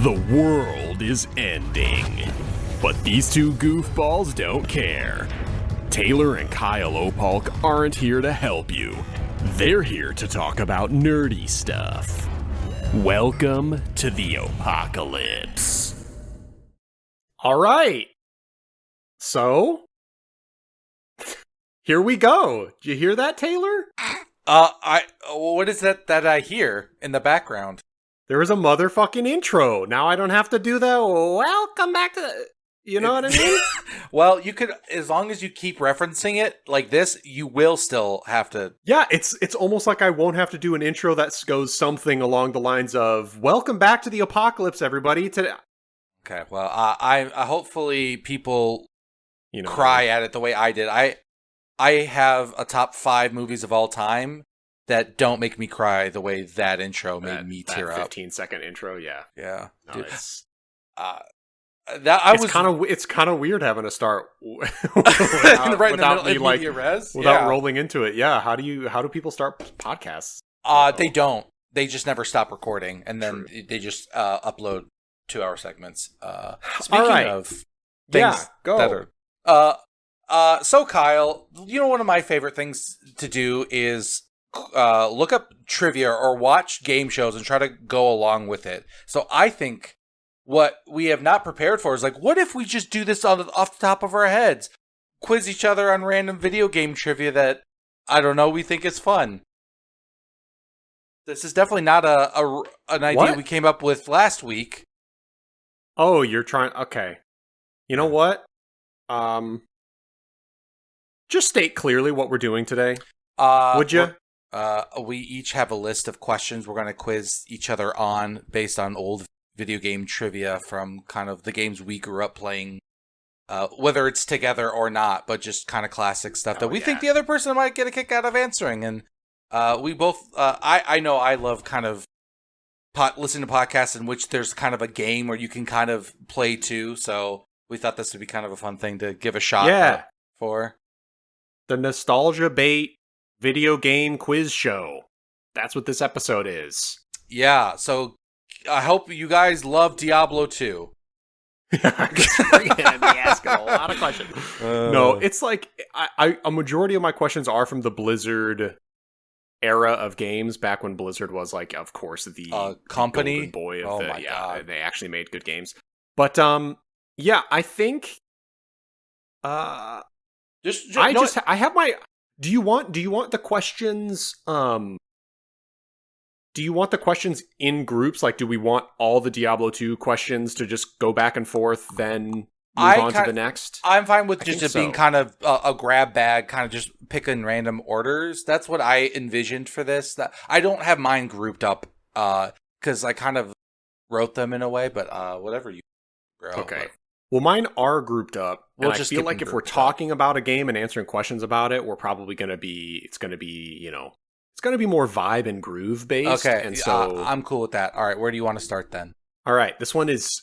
The world is ending, but these two goofballs don't care. Taylor and Kyle Opalk aren't here to help you. They're here to talk about nerdy stuff. Welcome to the apocalypse. All right. So, here we go. Did you hear that, Taylor? What is that I hear in the background? There was a motherfucking intro. Now I don't have to do the welcome back to, you know what I mean? Well, you could, as long as you keep referencing it like this, you will still have to. Yeah, it's almost like I won't have to do an intro that goes something along the lines of welcome back to the apocalypse, everybody. Okay, well, I hopefully people you know, cry at it the way I did. I have a top 5 movies of all time that don't make me cry the way that intro made me tear that up. 15-second intro, yeah. Yeah. No, Dude. it's kind of weird having to start without, right in the middle me, of like, media res. without rolling into it. Yeah, how do people start podcasts? They don't. They just never stop recording, and then they just upload 2-hour segments. Speaking of things go. that are so Kyle, you know, one of my favorite things to do is look up trivia or watch game shows and try to go along with it. So I think what we have not prepared for is like, what if we just do this off the top of our heads? Quiz each other on random video game trivia that, I don't know, we think is fun. This is definitely not an idea we came up with last week. Oh, you're trying... Okay. You know what? Just state clearly what we're doing today. Would you? We each have a list of questions we're going to quiz each other on based on old video game trivia from kind of the games we grew up playing, whether it's together or not, but just kind of classic stuff that we think the other person might get a kick out of answering. And we both, I know I love kind of listening to podcasts in which there's kind of a game where you can kind of play too. So we thought this would be kind of a fun thing to give a shot for. The Nostalgia Bait video game quiz show. That's what this episode is. Yeah, so I hope you guys love Diablo 2. You're gonna be asking a lot of questions. No, it's like a majority of my questions are from the Blizzard era of games, back when Blizzard was like, of course, the company golden boy of my God. They actually made good games. But yeah, I think I have my. Do you want the questions? Do you want the questions in groups? Like, do we want all the Diablo 2 questions to just go back and forth, then move on to the next? I'm fine with just it being kind of a grab bag, kind of just picking random orders. That's what I envisioned for this. That I don't have mine grouped up because I kind of wrote them in a way, but whatever you. Okay. But. Well, mine are grouped up. We'll and just I feel like if we're talking about a game and answering questions about it, we're probably going to be, it's going to be more vibe and groove based. Okay. And so I'm cool with that. All right. Where do you want to start then? All right. This one is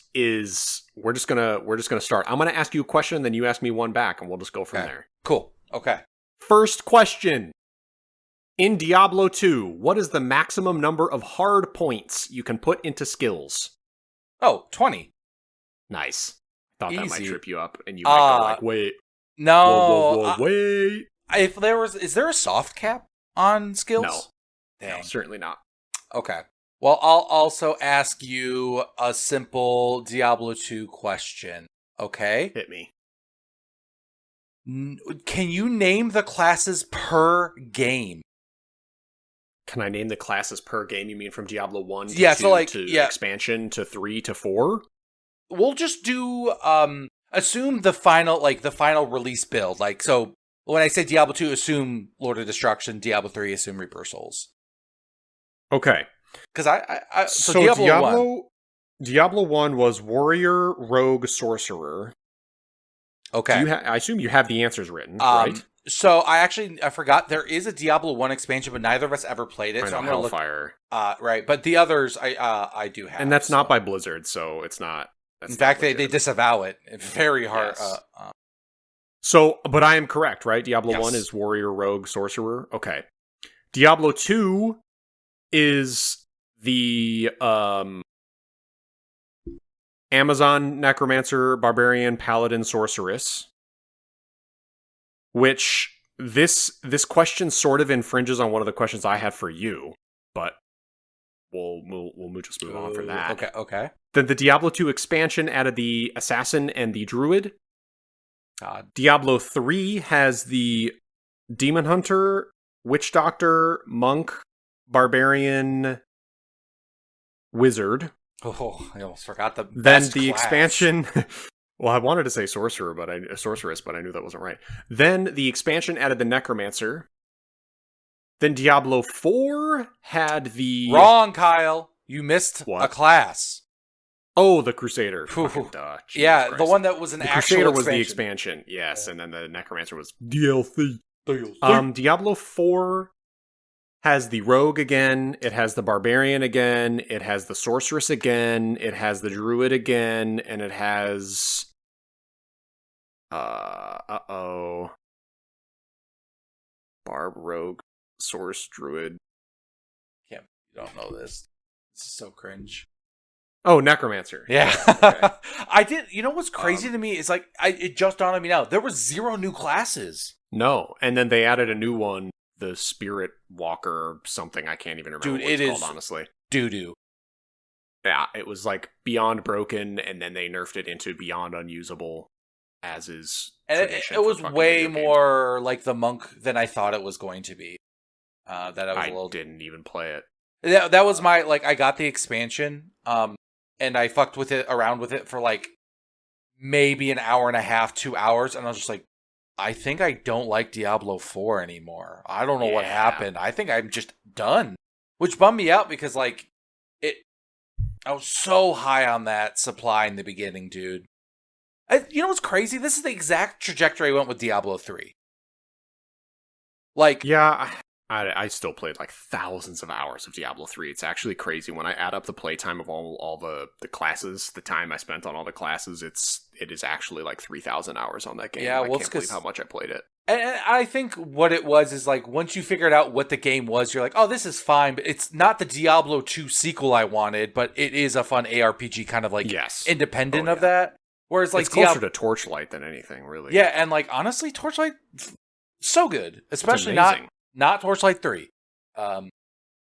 we're just going to start. I'm going to ask you a question, then you ask me one back, and we'll just go from there. Cool. Okay. First question. In Diablo 2, what is the maximum number of hard points you can put into skills? Oh, 20. Nice. Thought Easy. that might trip you up, and you might go like, wait. No. Whoa, wait. Is there a soft cap on skills? No. Dang. No, certainly not. Okay. Well, I'll also ask you a simple Diablo 2 question. Okay? Hit me. Can you name the classes per game? Can I name the classes per game? You mean from Diablo 1 to 2 to expansion to 3 to 4? We'll just do assume the final release build. Like, so when I say Diablo 2, assume Lord of Destruction, Diablo 3 assume Reaper Souls. Okay. Cuz so Diablo 1 was warrior, rogue, sorcerer. Okay. I assume you have the answers written, right? So I forgot there is a Diablo 1 expansion, but neither of us ever played it. I know, so I'm gonna Hellfire. Right, but the others I do have. And that's not by Blizzard, so it's not. In fact, they disavow it. It's very hard. Yes. So, but I am correct, right? Diablo 1 is warrior, rogue, sorcerer. Okay. Diablo 2 is the Amazon, Necromancer, Barbarian, Paladin, Sorceress. Which this question sort of infringes on one of the questions I had for you, but we'll just move on from that. Okay. Then the Diablo 2 expansion added the Assassin and the Druid. God. Diablo 3 has the Demon Hunter, Witch Doctor, Monk, Barbarian, Wizard. Oh, I almost forgot the Then best the class. expansion. Well, I wanted to say sorceress, but I knew that wasn't right. Then the expansion added the Necromancer. Then Diablo 4 had the Wrong, Kyle. You missed What? a class. Oh, the Crusader. Phew. Fucking duh. Jesus Yeah, Christ. the one that was an The actual Crusader was the expansion. expansion, yes, and then the Necromancer was DLC. DLC. Diablo 4 has the Rogue again, it has the Barbarian again, it has the Sorceress again, it has the Druid again, and it has... Barb, Rogue, Source, Druid. You don't know this. This is so cringe. Oh, Necromancer. Yeah. Okay. I did. You know what's crazy to me is like, it just dawned on me now. There were 0 new classes. No, and then they added a new one, the Spirit Walker or something. I can't even remember Dude, what it's it called, is honestly. Doo-doo. Yeah, it was like beyond broken, and then they nerfed it into beyond unusable, as is And tradition it for was fucking way video games. more like the Monk than I thought it was going to be. That I was I a little... didn't even play it. That was my, like, I got the expansion, and I fucked with it, around with it for like maybe an hour and a half, 2 hours, and I was just like, I think I don't like Diablo 4 anymore. I don't know what happened. I think I'm just done. Which bummed me out because, like, I was so high on that supply in the beginning, dude. You know what's crazy? This is the exact trajectory I went with Diablo 3. Like, Yeah, I still played like thousands of hours of Diablo 3. It's actually crazy when I add up the playtime of all the classes, the time I spent on all the classes, it is actually like 3,000 hours on that game. Yeah, well, I it's can't believe 'cause- how much I played it. and I think what it was is like once you figured out what the game was, you're like, oh, this is fine, but it's not the Diablo 2 sequel I wanted, but it is a fun ARPG kind of like Yes. independent Oh, of yeah. that. Whereas like It's closer to Torchlight than anything, really. yeah, and like honestly, Torchlight so good, especially amazing. not Torchlight 3.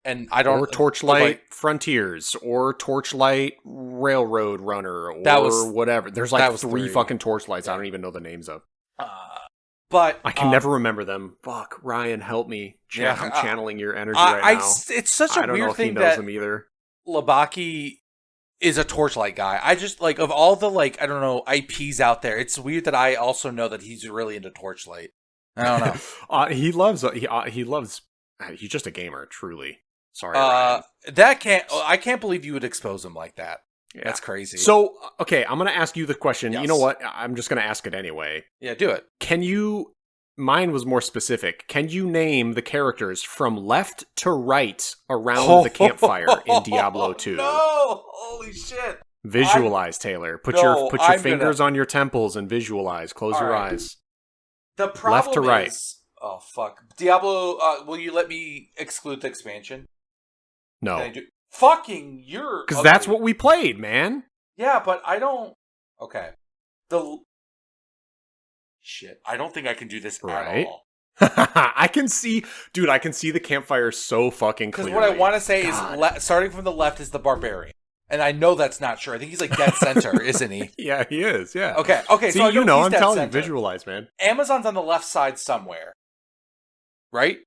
And I don't Or Torchlight like, Frontiers, or Torchlight Railroad Runner, or That was- whatever. There's that like was 3 3. fucking Torchlights I don't even know the names of. but I can never remember them. Fuck, Ryan, help me. Yeah, I'm channeling your energy right now. it's such a I don't know weird if he thing knows that them either. Labaki is a Torchlight guy. I just like of all the like I don't know IPs out there. It's weird that I also know that he's really into Torchlight. I don't know. He loves. He's just a gamer, truly. Sorry, Ryan. I can't believe you would expose him like that. Yeah. That's crazy. So, okay, I'm gonna ask you the question. Yes. You know what? I'm just gonna ask it anyway. yeah, do it. Can you? Mine was more specific. Can you name the characters from left to right around the campfire in Diablo 2? No, holy shit. Visualize, Taylor. Put No, your I'm fingers on your temples and visualize. Close All your right. eyes. The problem Left to right. is, oh fuck, Diablo. Will you let me exclude the expansion? Can I No, do? Fucking, you're because ugly. that's what we played, man. Yeah, but I don't. Okay, shit. I don't think I can do this Right. at all. I can see, dude. I can see the campfire so fucking Because clearly. what I want to say God. is, starting from the left is the barbarian, and I know that's not true. I think he's like dead center, isn't he? Yeah, he is. Yeah. Okay. See, So I you know know, he's I'm dead telling you, center. visualize, man. Amazon's on the left side somewhere, right?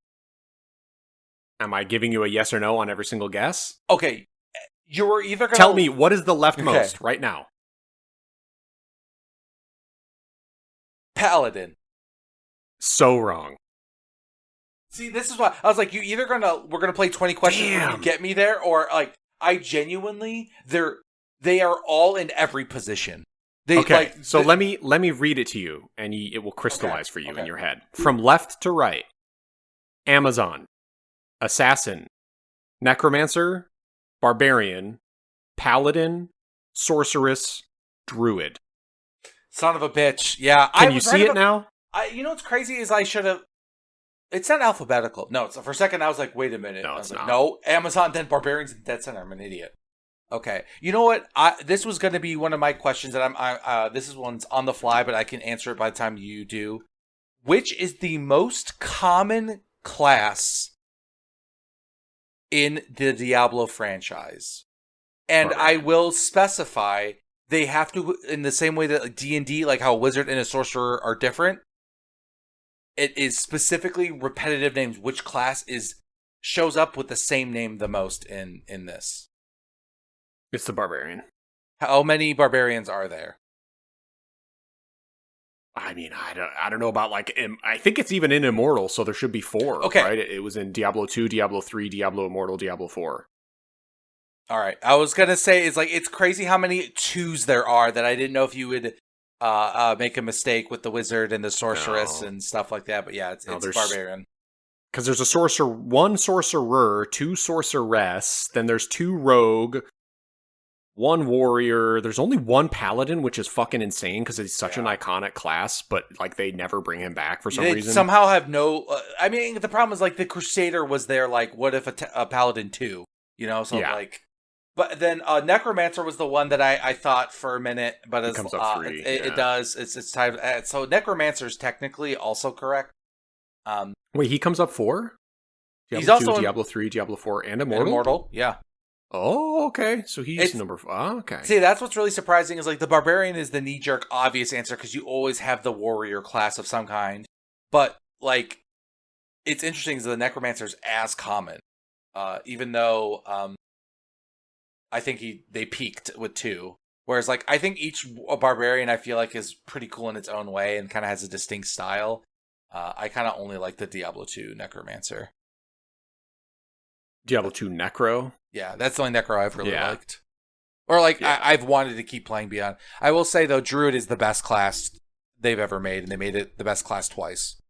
Am I giving you a yes or no on every single guess? Okay, you were either gonna Tell me, what is the leftmost right now? Paladin. So wrong. See, this is why I was like, we're gonna play 20 questions when you Damn. get me there, or like I genuinely they are all in every position. They Okay, like so let me read it to you, and it will crystallize for you in your head. From left to right: Amazon, Assassin, Necromancer, Barbarian, Paladin, Sorceress, Druid. son of a bitch. Yeah, Can I you was see right it now? You know what's crazy is I should have. It's not alphabetical. No, for a second I was like, wait a minute. No, I it's was like, not. no, Amazon, then Barbarians, and Dead Center. I'm an idiot. Okay. You know what? This was going to be one of my questions that this is one's on the fly, but I can answer it by the time you do. Which is the most common class in the Diablo franchise? And I will specify they have to, in the same way that like D&D, like how a wizard and a sorcerer are different, it is specifically repetitive names. Which class shows up with the same name the most in this? It's the barbarian. How many barbarians are there? I mean, I don't know about like, I think it's even in Immortal, so there should be 4. Okay. Right? It was in Diablo 2, Diablo 3, Diablo Immortal, Diablo 4. All right. I was going to say, it's crazy how many 2s there are that I didn't know if you would make a mistake with the wizard and the sorceress and stuff like that. But yeah, it's barbarian. Because there's 1 sorcerer, 2 sorceress, then there's 2 rogue, 1 warrior. There's only 1 paladin, which is fucking insane because it's such an iconic class, but like they never bring him back for some reason. Somehow have no. I mean, the problem is like the Crusader was there. Like, what if a paladin too? You know, so like. But then Necromancer was the one that I thought for a minute, but it comes up free. It does. It's time. So Necromancer is technically also correct. Wait, he comes up 4? Diablo he's also 2, Diablo 3, Diablo 4, and Immortal? And Immortal, yeah. Oh, okay. So he's number 4. Oh, okay. See, that's what's really surprising is like the Barbarian is the knee-jerk obvious answer because you always have the warrior class of some kind. But like, it's interesting is the Necromancer is as common, even though I think they peaked with 2. Whereas like I think each Barbarian I feel like is pretty cool in its own way and kind of has a distinct style. I kind of only like the Diablo 2 Necromancer. Diablo 2 Necro? Yeah, that's the only Necro I've really liked. Or like, I've wanted to keep playing beyond. I will say, though, Druid is the best class they've ever made, and they made it the best class twice.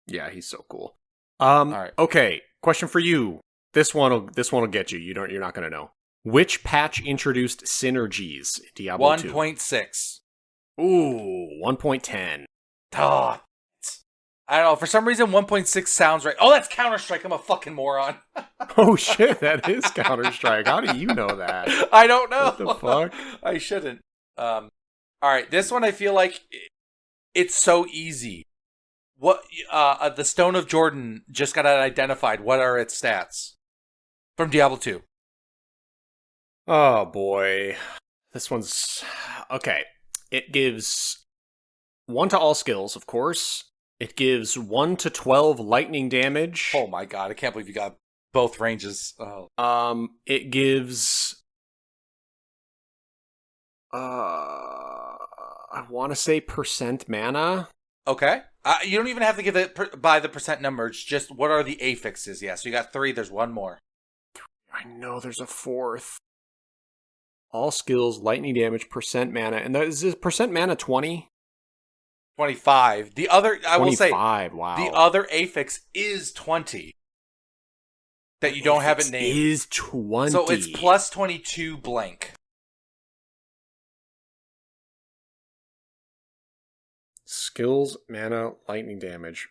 Yeah, he's so cool. All right. Okay, question for you. This one will get you. You're not going to know. Which patch introduced synergies in Diablo 2? 1.6. Ooh, 1.10. Oh, I don't know. For some reason, 1.6 sounds right. Oh, that's Counter-Strike. I'm a fucking moron. Oh, shit. That is Counter-Strike. How do you know that? I don't know. What the fuck? I shouldn't. All right. This one, I feel like it's so easy. What the Stone of Jordan just got identified. What are its stats from Diablo 2? Oh, boy. This one's... Okay. It gives 1 to all skills, of course. It gives 1 to 12 lightning damage. Oh my god, I can't believe you got both ranges. Oh. It gives I want to say percent mana. Okay. You don't even have to give it by the percent number. It's just what are the affixes? Yeah, so you got 3, there's 1 more. I know there's a 4th. All skills, lightning damage, percent mana. And is this percent mana 20? 25. The other, I will say, wow. The other affix is 20. That you don't have it named. Is 20. So it's plus 22 blank. Skills, mana, lightning damage.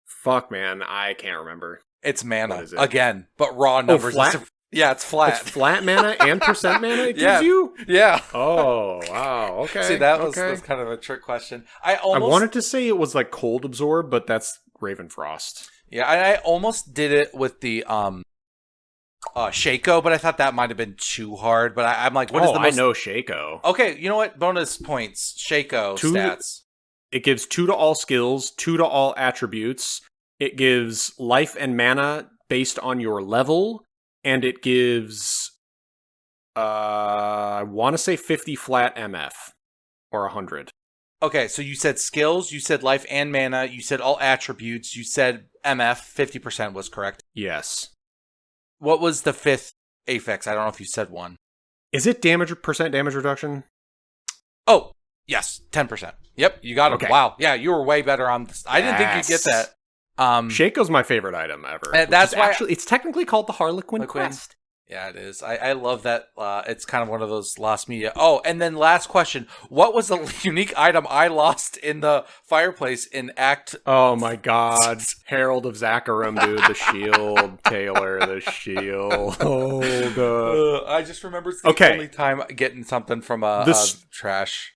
Fuck, man. I can't remember. It's mana. Again, but raw numbers. Oh, flat? Yeah, it's flat. It's flat mana and percent mana it gives you? Yeah. Oh, wow. Okay. See, that's kind of a trick question. I wanted to say it was like cold absorb, but that's Ravenfrost. Yeah, I almost did it with the Shaco, but I thought that might have been too hard. But I'm like, what is the most... I know Shaco. Okay, you know what? Bonus points. Shaco stats. It gives 2 to all skills, 2 to all attributes. It gives life and mana based on your level. And it gives, I want to say 50 flat MF. Or 100. Okay, so you said skills, you said life and mana, you said all attributes, you said MF, 50% was correct. Yes. What was the 5th affix? I don't know if you said one. Is it percent damage reduction? Oh, yes, 10%. Yep, you got it. Okay. Wow, yeah, you were way better on this. I didn't think you'd get that. Shaco's my favorite item ever. That's why it's technically called the Harlequin Quest. Yeah, it is. I love that. It's kind of one of those lost media. Oh, and then last question. What was the unique item I lost in the fireplace in Act... Oh my god. Herald of Zachariah, dude. The shield. Taylor, the shield. Oh, god. I just remember it's the only time getting something from trash.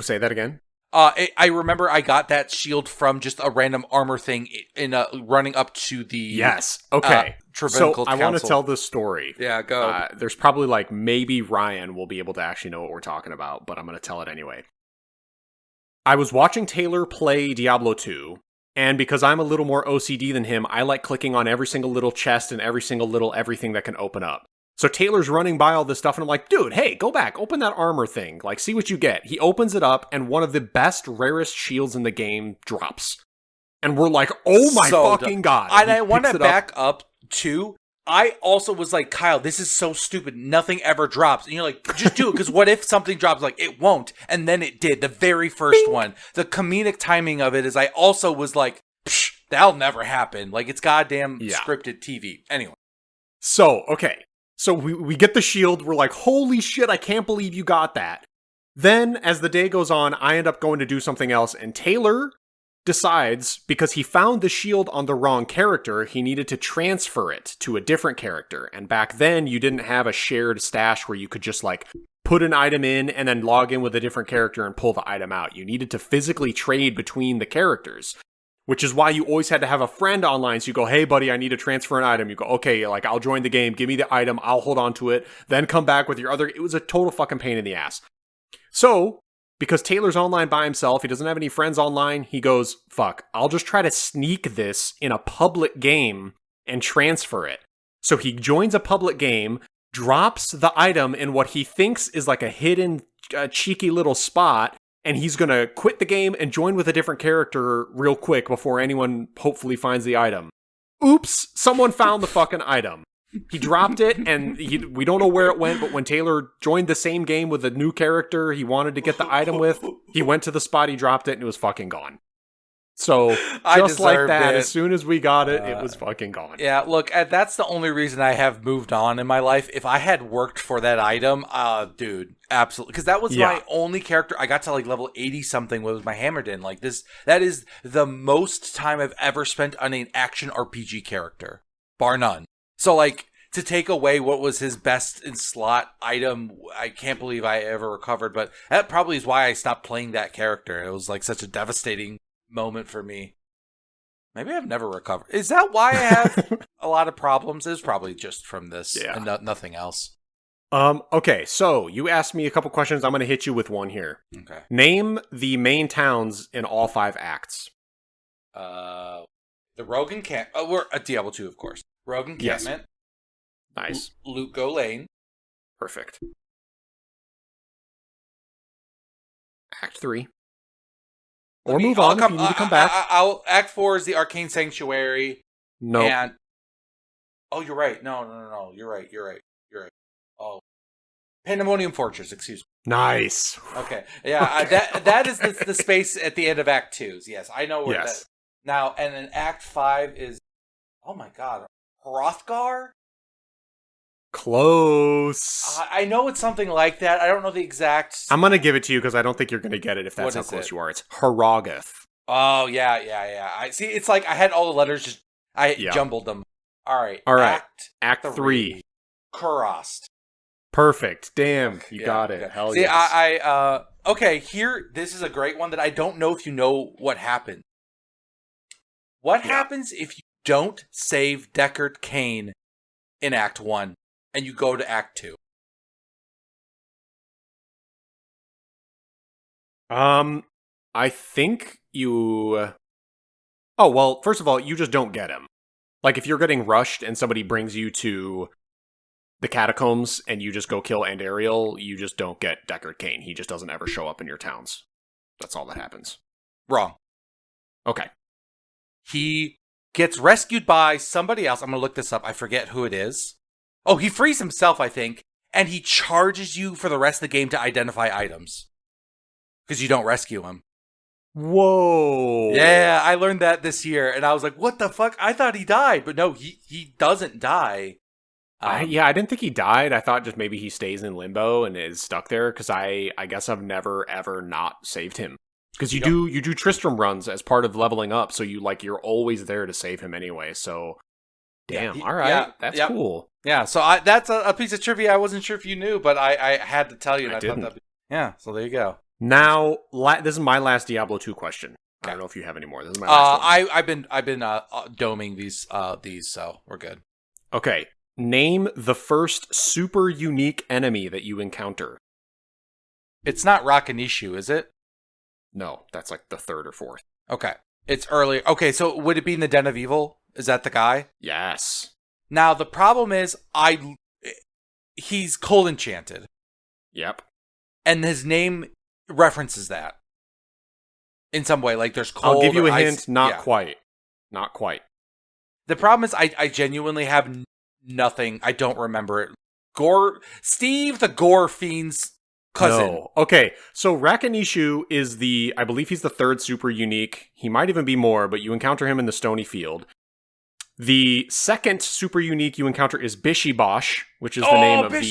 Say that again? I remember I got that shield from just a random armor thing in running up to the... Yes. Okay. So I want to tell this story. Yeah, go. There's probably like maybe Ryan will be able to actually know what we're talking about, but I'm going to tell it anyway. I was watching Taylor play Diablo 2, and because I'm a little more OCD than him, I like clicking on every single little chest and every single little everything that can open up. So Taylor's running by all this stuff, and I'm like, dude, hey, go back, open that armor thing. Like, see what you get. He opens it up, and one of the best, rarest shields in the game drops. And we're like, oh my fucking god. And I want to back up, too. I also was like, Kyle, this is so stupid. Nothing ever drops. And you're like, just do it, because what if something drops? Like, it won't. And then it did, the very first one. The comedic timing of it is I also was like, psh, that'll never happen. Like, it's goddamn scripted TV. Anyway. So, okay. So we get the shield, we're like, holy shit, I can't believe you got that. Then, as the day goes on, I end up going to do something else, and Taylor decides, because he found the shield on the wrong character, he needed to transfer it to a different character. And back then, you didn't have a shared stash where you could just, like, put an item in and then log in with a different character and pull the item out. You needed to physically trade between the characters. Which is why you always had to have a friend online. So you go, hey, buddy, I need to transfer an item. You go, okay, like, I'll join the game. Give me the item. I'll hold on to it. Then come back with your other... It was a total fucking pain in the ass. So, because Taylor's online by himself, he doesn't have any friends online, he goes, fuck, I'll just try to sneak this in a public game and transfer it. So he joins a public game, drops the item in what he thinks is like a hidden, cheeky little spot, and he's going to quit the game and join with a different character real quick before anyone hopefully finds the item. Oops, someone found the fucking item. He dropped it, and we don't know where it went, but when Taylor joined the same game with a new character he wanted to get the item with, he went to the spot, he dropped it, and it was fucking gone. So, just like that, as soon as we got it, it was fucking gone. Yeah, look, that's the only reason I have moved on in my life. If I had worked for that item, dude, absolutely. Because that was my only character. I got to like level 80-something with my Hammerden. Like this, that is the most time I've ever spent on an action RPG character, bar none. So, like, to take away what was his best in slot item, I can't believe I ever recovered. But that probably is why I stopped playing that character. It was like such a devastating moment for me. Maybe I've never recovered. Is that why I have a lot of problems? It's probably just from this and nothing else. Okay, so you asked me a couple questions. I'm going to hit you with one here. Okay. Name the main towns in all 5 acts. The Rogue Encampment. Oh, we're at Diablo 2, of course. Rogue Encampment. Yes. Nice. Loot Go Lane. Perfect. Act 3. Or move on if you need to come back. Act 4 is the Arcane Sanctuary. No. And you're right. No. You're right. Oh, Pandemonium Fortress. Excuse me. Nice. Okay. Yeah. That is the space at the end of Act 2. Yes, I know where that. Now, and then Act 5 is. Oh my God, Hrothgar. Close. I know it's something like that. I don't know the exact... I'm going to give it to you because I don't think you're going to get it if that's how close you are. It's Hrothgar. Oh, yeah. I see. It's like I had all the letters, jumbled them. All right. Act 3. Kurast. Perfect. Damn, you got it. Hell see, yes. Okay, here, this is a great one that I don't know if you know what happened. What happens if you don't save Deckard Cain in Act 1? And you go to Act 2. I think you... Oh, well, first of all, you just don't get him. Like, if you're getting rushed and somebody brings you to the catacombs and you just go kill Andariel, you just don't get Deckard Cain. He just doesn't ever show up in your towns. That's all that happens. Wrong. Okay. He gets rescued by somebody else. I'm going to look this up. I forget who it is. Oh, he frees himself, I think, and he charges you for the rest of the game to identify items. Because you don't rescue him. Whoa. Yeah, I learned that this year, and I was like, what the fuck? I thought he died. But no, he doesn't die. I didn't think he died. I thought just maybe he stays in limbo and is stuck there because I guess I've never ever not saved him. Because you do Tristram runs as part of leveling up, so you're always there to save him anyway. So, damn, all right, that's cool. Yeah, so that's a piece of trivia I wasn't sure if you knew, but I had to tell you. And I didn't. So there you go. Now, this is my last Diablo 2 question. Okay. I don't know if you have any more. This is my last one. I've been doming these, so we're good. Okay, name the first super unique enemy that you encounter. It's not Rakanishu, is it? No, that's like the third or fourth. Okay. It's earlier. Okay, so would it be in the Den of Evil? Is that the guy? Yes. Now, the problem is, he's cold enchanted. Yep. And his name references that. In some way, like there's cold. I'll give you a ice. hint, not quite. Not quite. The problem is, I genuinely have nothing. I don't remember it. Steve the Gore Fiend's cousin. No. Okay, so Rakanishu is I believe he's the third super unique. He might even be more, but you encounter him in the Stony Field. The second super unique you encounter is Bishibosh, which is the name of the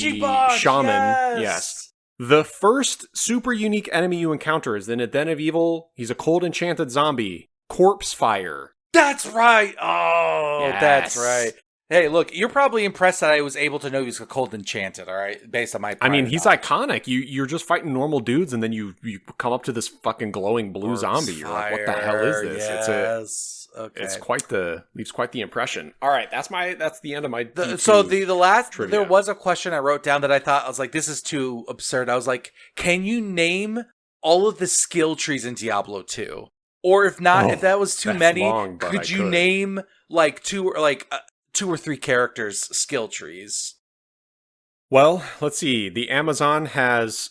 shaman. Yes. The first super unique enemy you encounter is in a Den of Evil. He's a cold enchanted zombie. Corpse Fire. That's right. Oh, yes. That's right. Hey, look, you're probably impressed that I was able to know he was a cold enchanted, all right? Based on my he's iconic. You're just fighting normal dudes, and then you come up to this fucking glowing blue zombie. You're like, what the hell is this? Yes. It's leaves quite the impression. All right, that's the end of my the last trivia. There was a question I wrote down that I was like, this is too absurd. I was like, can you name all of the skill trees in Diablo 2? Or if not, if that was too many, could you name like two or three characters' skill trees? Well, let's see. The Amazon has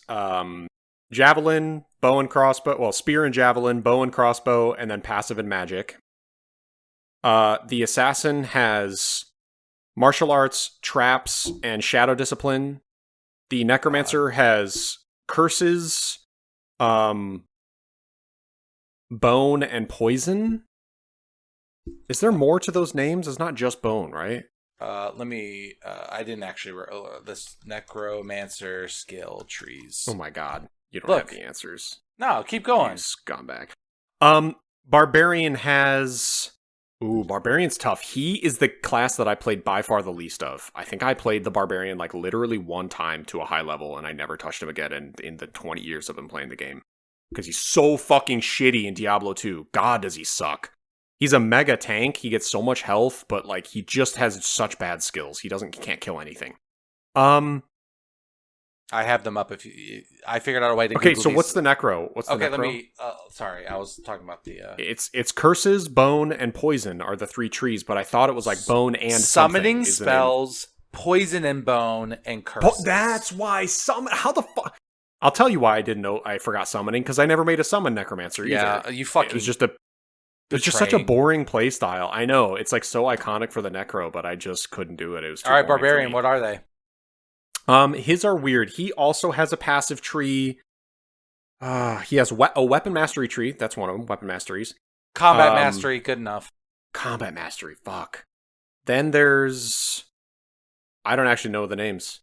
javelin, bow and crossbow. Well, spear and javelin, bow and crossbow, and then passive and magic. The assassin has martial arts, traps, and shadow discipline. The necromancer has curses, bone, and poison. Is there more to those names? It's not just bone, right? Let me. I didn't actually. This necromancer skill trees. Oh my god! You don't have the answers. No, keep going. You scumbag. Barbarian has. Ooh, Barbarian's tough. He is the class that I played by far the least of. I think I played the Barbarian like literally one time to a high level, and I never touched him again in the 20 years I've been playing the game. Because he's so fucking shitty in Diablo 2. God, does he suck. He's a mega tank. He gets so much health, but like he just has such bad skills. He can't kill anything. I have them up. I figured out a way to. Okay, Google so these. what's the necro? Let me. Sorry, I was talking about the. It's curses, bone, and poison are the three trees, but I thought it was like bone and summoning spells, poison and bone, and curses. That's why How the fuck? I'll tell you why I didn't know. I forgot summoning because I never made a summon necromancer either. Yeah, you fucking. It was just It's just such a boring play style. I know it's like so iconic for the necro, but I just couldn't do it. It was too all right. boring Barbarian, what are they? His are weird. He also has a passive tree. He has a weapon mastery tree. That's one of them. Weapon masteries. Combat mastery, good enough. Combat mastery, fuck. Then there's. I don't actually know the names.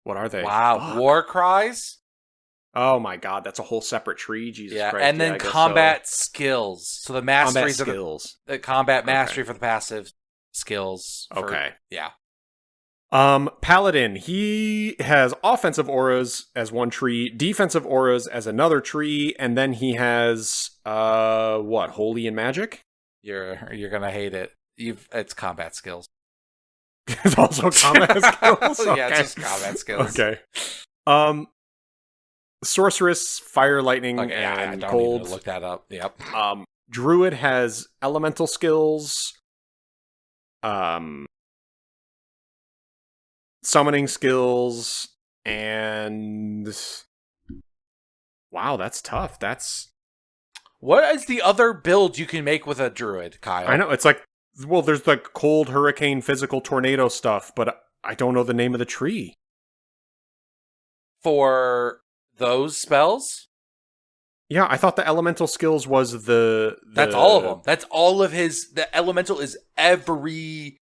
What are they? Wow, fuck. War Cries. Oh my god, that's a whole separate tree. Jesus Christ. And then combat skills. So the masteries combat skills. The combat mastery for the passive skills. Yeah. Paladin, he has offensive auras as one tree, defensive auras as another tree, and then he has holy and magic? You're gonna hate it. It's combat skills. It's also combat skills? Okay. Yeah, it's just combat skills. Okay. Sorceress, fire, lightning, and I don't cold. Even look that up. Yep. Druid has elemental skills. Summoning skills, and wow, that's tough. What is the other build you can make with a druid, Kyle? I know it's like, well, there's like cold, hurricane, physical, tornado stuff, but I don't know the name of the tree for those spells. Yeah, I thought the elemental skills was the That's all of them. That's all of his. The elemental is every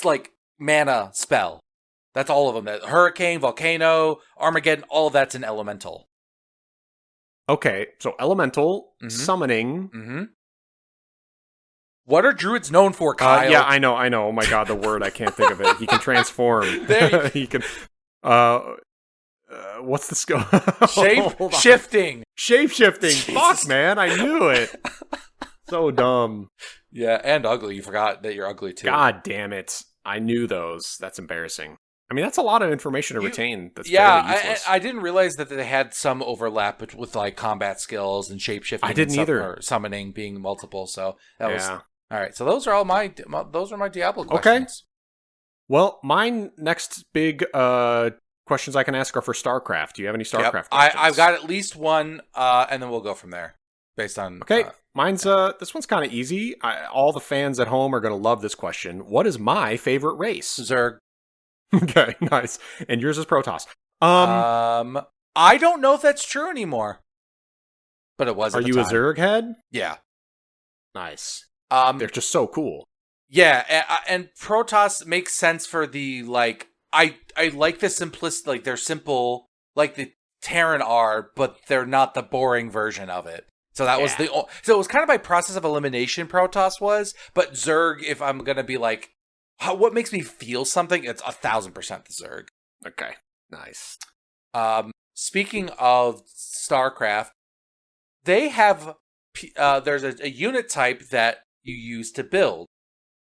like mana spell. That's all of them. That Hurricane, Volcano, Armageddon, all of that's an elemental. Okay, so elemental, summoning. Mm-hmm. What are druids known for, Kyle? Yeah, I know. Oh my god, the word, I can't think of it. He can transform. He can... what's the skill? Shifting. Shape-shifting. Fuck, man, I knew it. So dumb. Yeah, and ugly. You forgot that you're ugly, too. God damn it. I knew those. That's embarrassing. I mean, that's a lot of information to retain. That's fairly useless. I didn't realize that they had some overlap with like combat skills and shape-shifting. I didn't either. Or summoning being multiple, so that was... All right, so those are all my Diablo questions. Okay. Well, mine next big questions I can ask are for StarCraft. Do you have any StarCraft questions? I've got at least one, and then we'll go from there based on... Okay, mine's this one's kind of easy. All the fans at home are going to love this question. What is my favorite race? Zerg. Okay, nice. And yours is Protoss. I don't know if that's true anymore, but it was. Are you a Zerg head? Yeah. Nice. They're just so cool. Yeah, and Protoss makes sense for the like. I like the simplicity. Like they're simple, like the Terran are, but they're not the boring version of it. So that was so it was kind of by process of elimination. Protoss was, but Zerg. If I'm gonna be like, what makes me feel something? It's 1,000% the Zerg. Okay, nice. Speaking of StarCraft, they have there's a unit type that you use to build.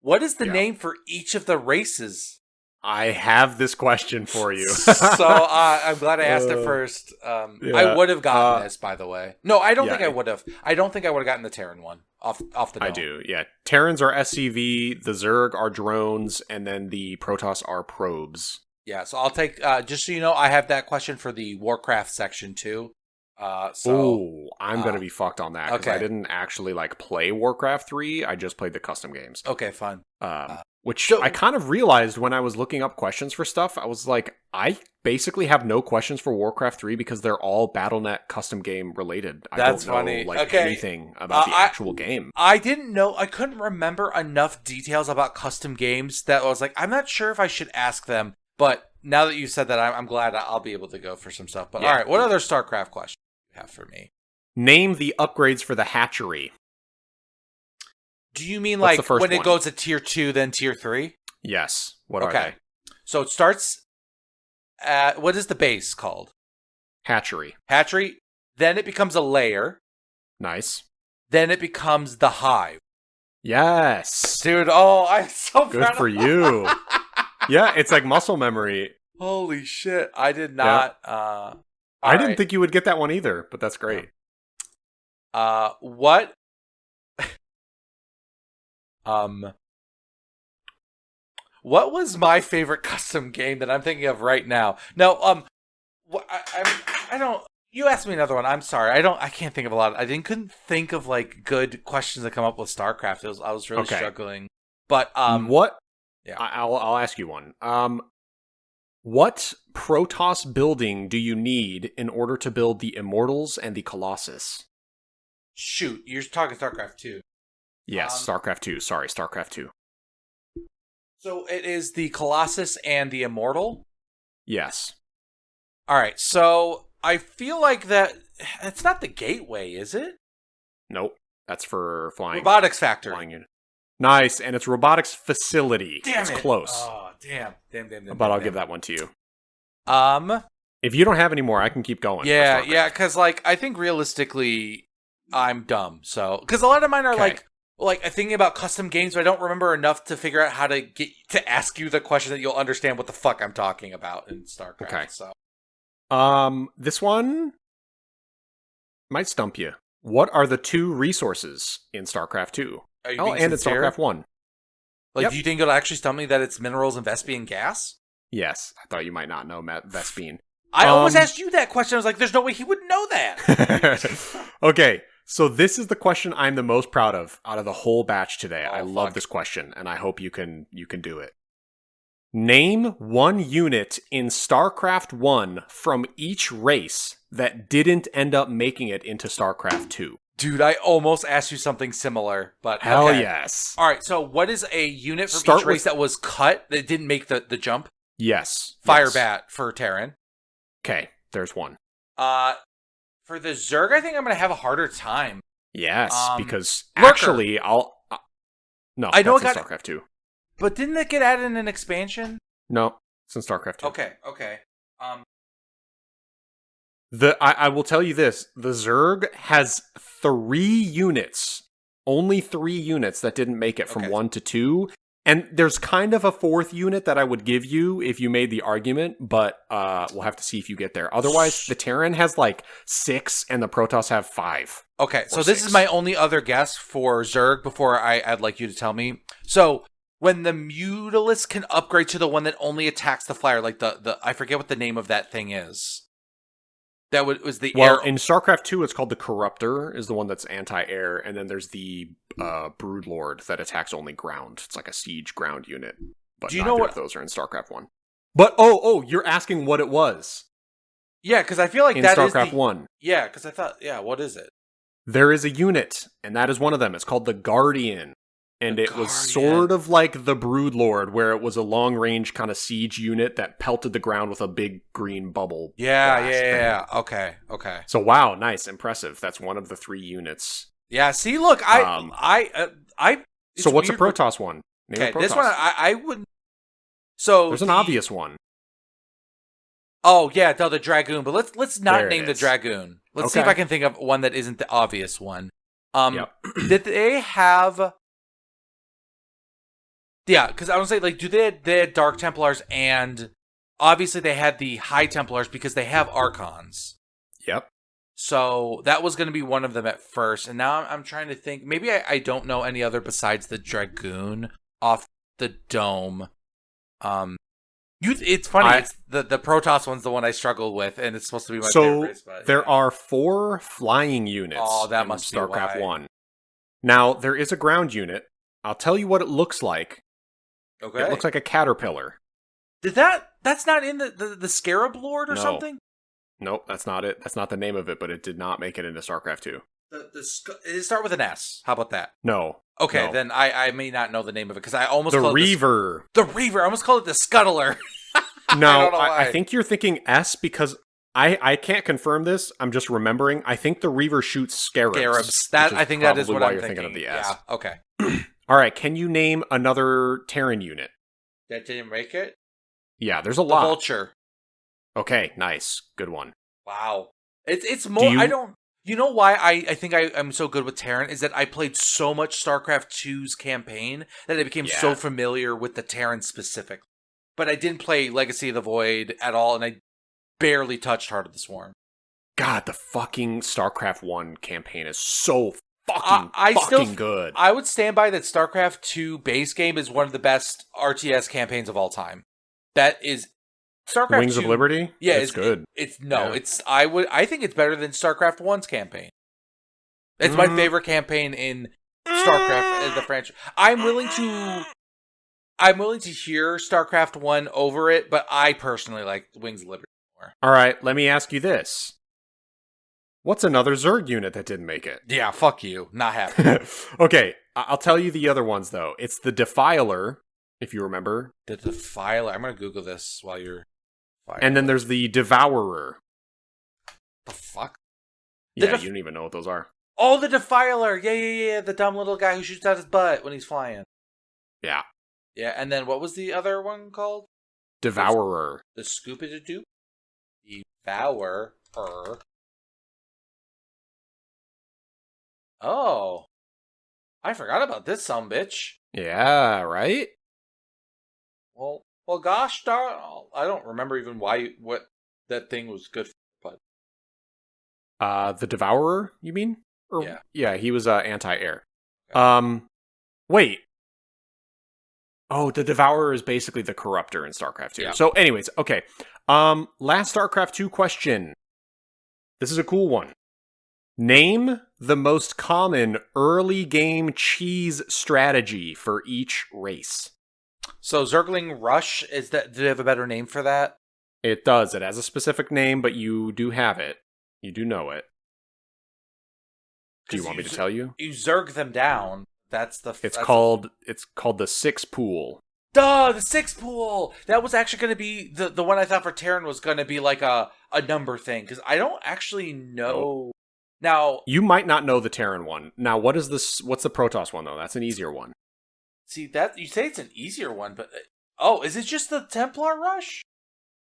What is the name for each of the races? I have this question for you. So I'm glad I asked it first. I would have gotten this, by the way. No, I don't think I would have. I don't think I would have gotten the Terran one off the dome. I do, yeah. Terrans are SCV, the Zerg are drones, and then the Protoss are probes. Yeah, so I'll take, just so you know, I have that question for the Warcraft section too. I'm going to be fucked on that, because okay. I didn't actually play Warcraft 3, I just played the custom games. Okay, fun. Which I kind of realized when I was looking up questions for stuff. I was like, I basically have no questions for Warcraft 3 because they're all Battle.net custom game related. That's I don't know anything about the actual game. I didn't know. I couldn't remember enough details about custom games that I was like, I'm not sure if I should ask them. But now that you said that, I'm glad I'll be able to go for some stuff. But all right, what other StarCraft questions do you have for me? Name the upgrades for the hatchery. Do you mean like when it goes to tier 2, then tier 3? Yes. What are they? So it starts at, what is the base called? Hatchery. Hatchery. Then it becomes a layer. Nice. Then it becomes the hive. Yes. Dude, I'm so good for you. Yeah, it's like muscle memory. Holy shit. I did not. I didn't think you would get that one either, but that's great. What? What was my favorite custom game that I'm thinking of right now? No, I don't. You asked me another one. I'm sorry. I can't think of a lot. Couldn't think of good questions that come up with StarCraft. I was really struggling. But what? Yeah, I'll ask you one. What Protoss building do you need in order to build the Immortals and the Colossus? Shoot, you're talking StarCraft 2. Yes, StarCraft 2. Sorry, StarCraft 2. So it is the Colossus and the Immortal? Yes. All right, so I feel like that... It's not the Gateway, is it? Nope. That's for flying. Robotics Factory. Flying unit. Nice, and it's Robotics Facility. Damn it's it. Close. Oh, damn. But I'll give that one to you. If you don't have any more, I can keep going. Yeah, because I think realistically, I'm dumb. So, because a lot of mine are like thinking about custom games, but I don't remember enough to figure out how to get to ask you the question that you'll understand what the fuck I'm talking about in StarCraft. Okay. So, this one might stump you. What are the 2 resources in StarCraft 2? And in StarCraft 1. Do you think it'll actually stump me that it's minerals and Vespian gas? Yes, I thought you might not know Vespine. I almost asked you that question. I was like, there's no way he would know that. Okay, so this is the question I'm the most proud of out of the whole batch today. I love this question, and I hope you can do it. Name one unit in StarCraft 1 from each race that didn't end up making it into StarCraft 2. Dude, I almost asked you something similar, but Hell okay. yes. All right, so what is a unit from Start each race that was cut that didn't make the jump? Yes. Fire yes. Bat for Terran. Okay, there's one. For the Zerg, I think I'm going to have a harder time. Yes, because Lurker. actually, no, I know that's it in StarCraft 2. But didn't it get added in an expansion? No, it's in StarCraft 2. Okay. I will tell you this: the Zerg has 3 units, only 3 units that didn't make it from 1 to 2, and there's kind of a 4th unit that I would give you if you made the argument, but we'll have to see if you get there. Otherwise, the Terran has like 6, and the Protoss have 5. Okay, so this is my only other guess for Zerg before I'd like you to tell me. So when the Mutalisk can upgrade to the one that only attacks the flyer, like the I forget what the name of that thing is. That was the Well, air. in StarCraft 2, it's called the Corruptor, is the one that's anti-air, and then there's the Broodlord that attacks only ground. It's like a siege ground unit. But Do you neither know what of those are in StarCraft 1. But, you're asking what it was. Yeah, because I feel like in that StarCraft is the, 1. Yeah, because I thought, what is it? There is a unit, and that is one of them. It's called the Guardian. And it was sort of like the Broodlord, where it was a long-range kind of siege unit that pelted the ground with a big green bubble. Yeah. Okay. So wow, nice, impressive. That's one of the 3 units. Yeah. See, look, So what's a Protoss one? Name Okay, a Protoss. this one I wouldn't. So there's an obvious one. Oh yeah, the Dragoon. But let's not There it name the is. Dragoon. Let's see if Okay. I can think of one that isn't the obvious one. Yep. Did they have? Yeah, because I want to say, like, they had Dark Templars, and obviously they had the High Templars because they have Archons. Yep. So that was going to be one of them at first, and now I'm trying to think. Maybe I don't know any other besides the Dragoon off the dome. It's funny. It's the Protoss one's the one I struggle with, and it's supposed to be my favorite race. But, there are 4 flying units. Oh, that in must be StarCraft why. 1. Now there is a ground unit. I'll tell you what it looks like. Okay. It looks like a caterpillar. That's not in the Scarab Lord or No. something? Nope, that's not it. That's not the name of it, but it did not make it into StarCraft 2. It start with an S. How about that? No. Okay, No. then I may not know the name of it because I almost The called Reaver. it the Reaver. I almost called it the Scuttler. No, I don't know I why. think you're thinking S because I can't confirm this. I'm just remembering. I think the Reaver shoots scarabs. Scarabs. which I think that is probably what why I'm you're thinking. of the S. Yeah. Okay. All right, can you name another Terran unit? That didn't make it. Yeah, there's a The lot. Vulture. Okay, nice. Good one. Wow. It's more. I don't. You know why I think I'm so good with Terran is that I played so much StarCraft 2's campaign that I became so familiar with the Terran specifically. But I didn't play Legacy of the Void at all, and I barely touched Heart of the Swarm. God, the fucking StarCraft 1 campaign is so fucking good. I would stand by that StarCraft 2 base game is one of the best RTS campaigns of all time. That is StarCraft Wings 2, of Liberty? Yeah, it's good. I think it's better than StarCraft 1's campaign. It's my favorite campaign in StarCraft the franchise. I'm willing to hear StarCraft 1 over it, but I personally like Wings of Liberty more. All right, let me ask you this. What's another Zerg unit that didn't make it? Yeah, fuck you. Not happy. Okay, I'll tell you the other ones, though. It's the Defiler, if you remember. The Defiler. I'm going to Google this while you're... And then there's the Devourer. The fuck? Yeah, you don't even know what those are. Oh, the Defiler! Yeah. The dumb little guy who shoots out his butt when he's flying. Yeah. Yeah, and then what was the other one called? Devourer. The Scoop-a-Doop? Devourer. Oh. I forgot about this sumbitch. Yeah, right? Well, gosh darn, I don't remember even what that thing was good for, but... The Devourer, you mean? Yeah. Yeah, he was anti-air. Okay. Wait. Oh, the Devourer is basically the Corruptor in StarCraft 2. Yeah. So anyways, okay. Last StarCraft 2 question. This is a cool one. Name the most common early game cheese strategy for each race. So Zergling Rush, do they have a better name for that? It does. It has a specific name, but you do have it. You do know it. Do you want me to tell you? You zerg them down. It's called the Six Pool. Duh, the Six Pool. That was actually going to be the one I thought for Terran was going to be like a number thing, because I don't actually know. Now you might not know the Terran one. Now, what's the Protoss one though? That's an easier one. See that you say it's an easier one, but is it just the Templar Rush?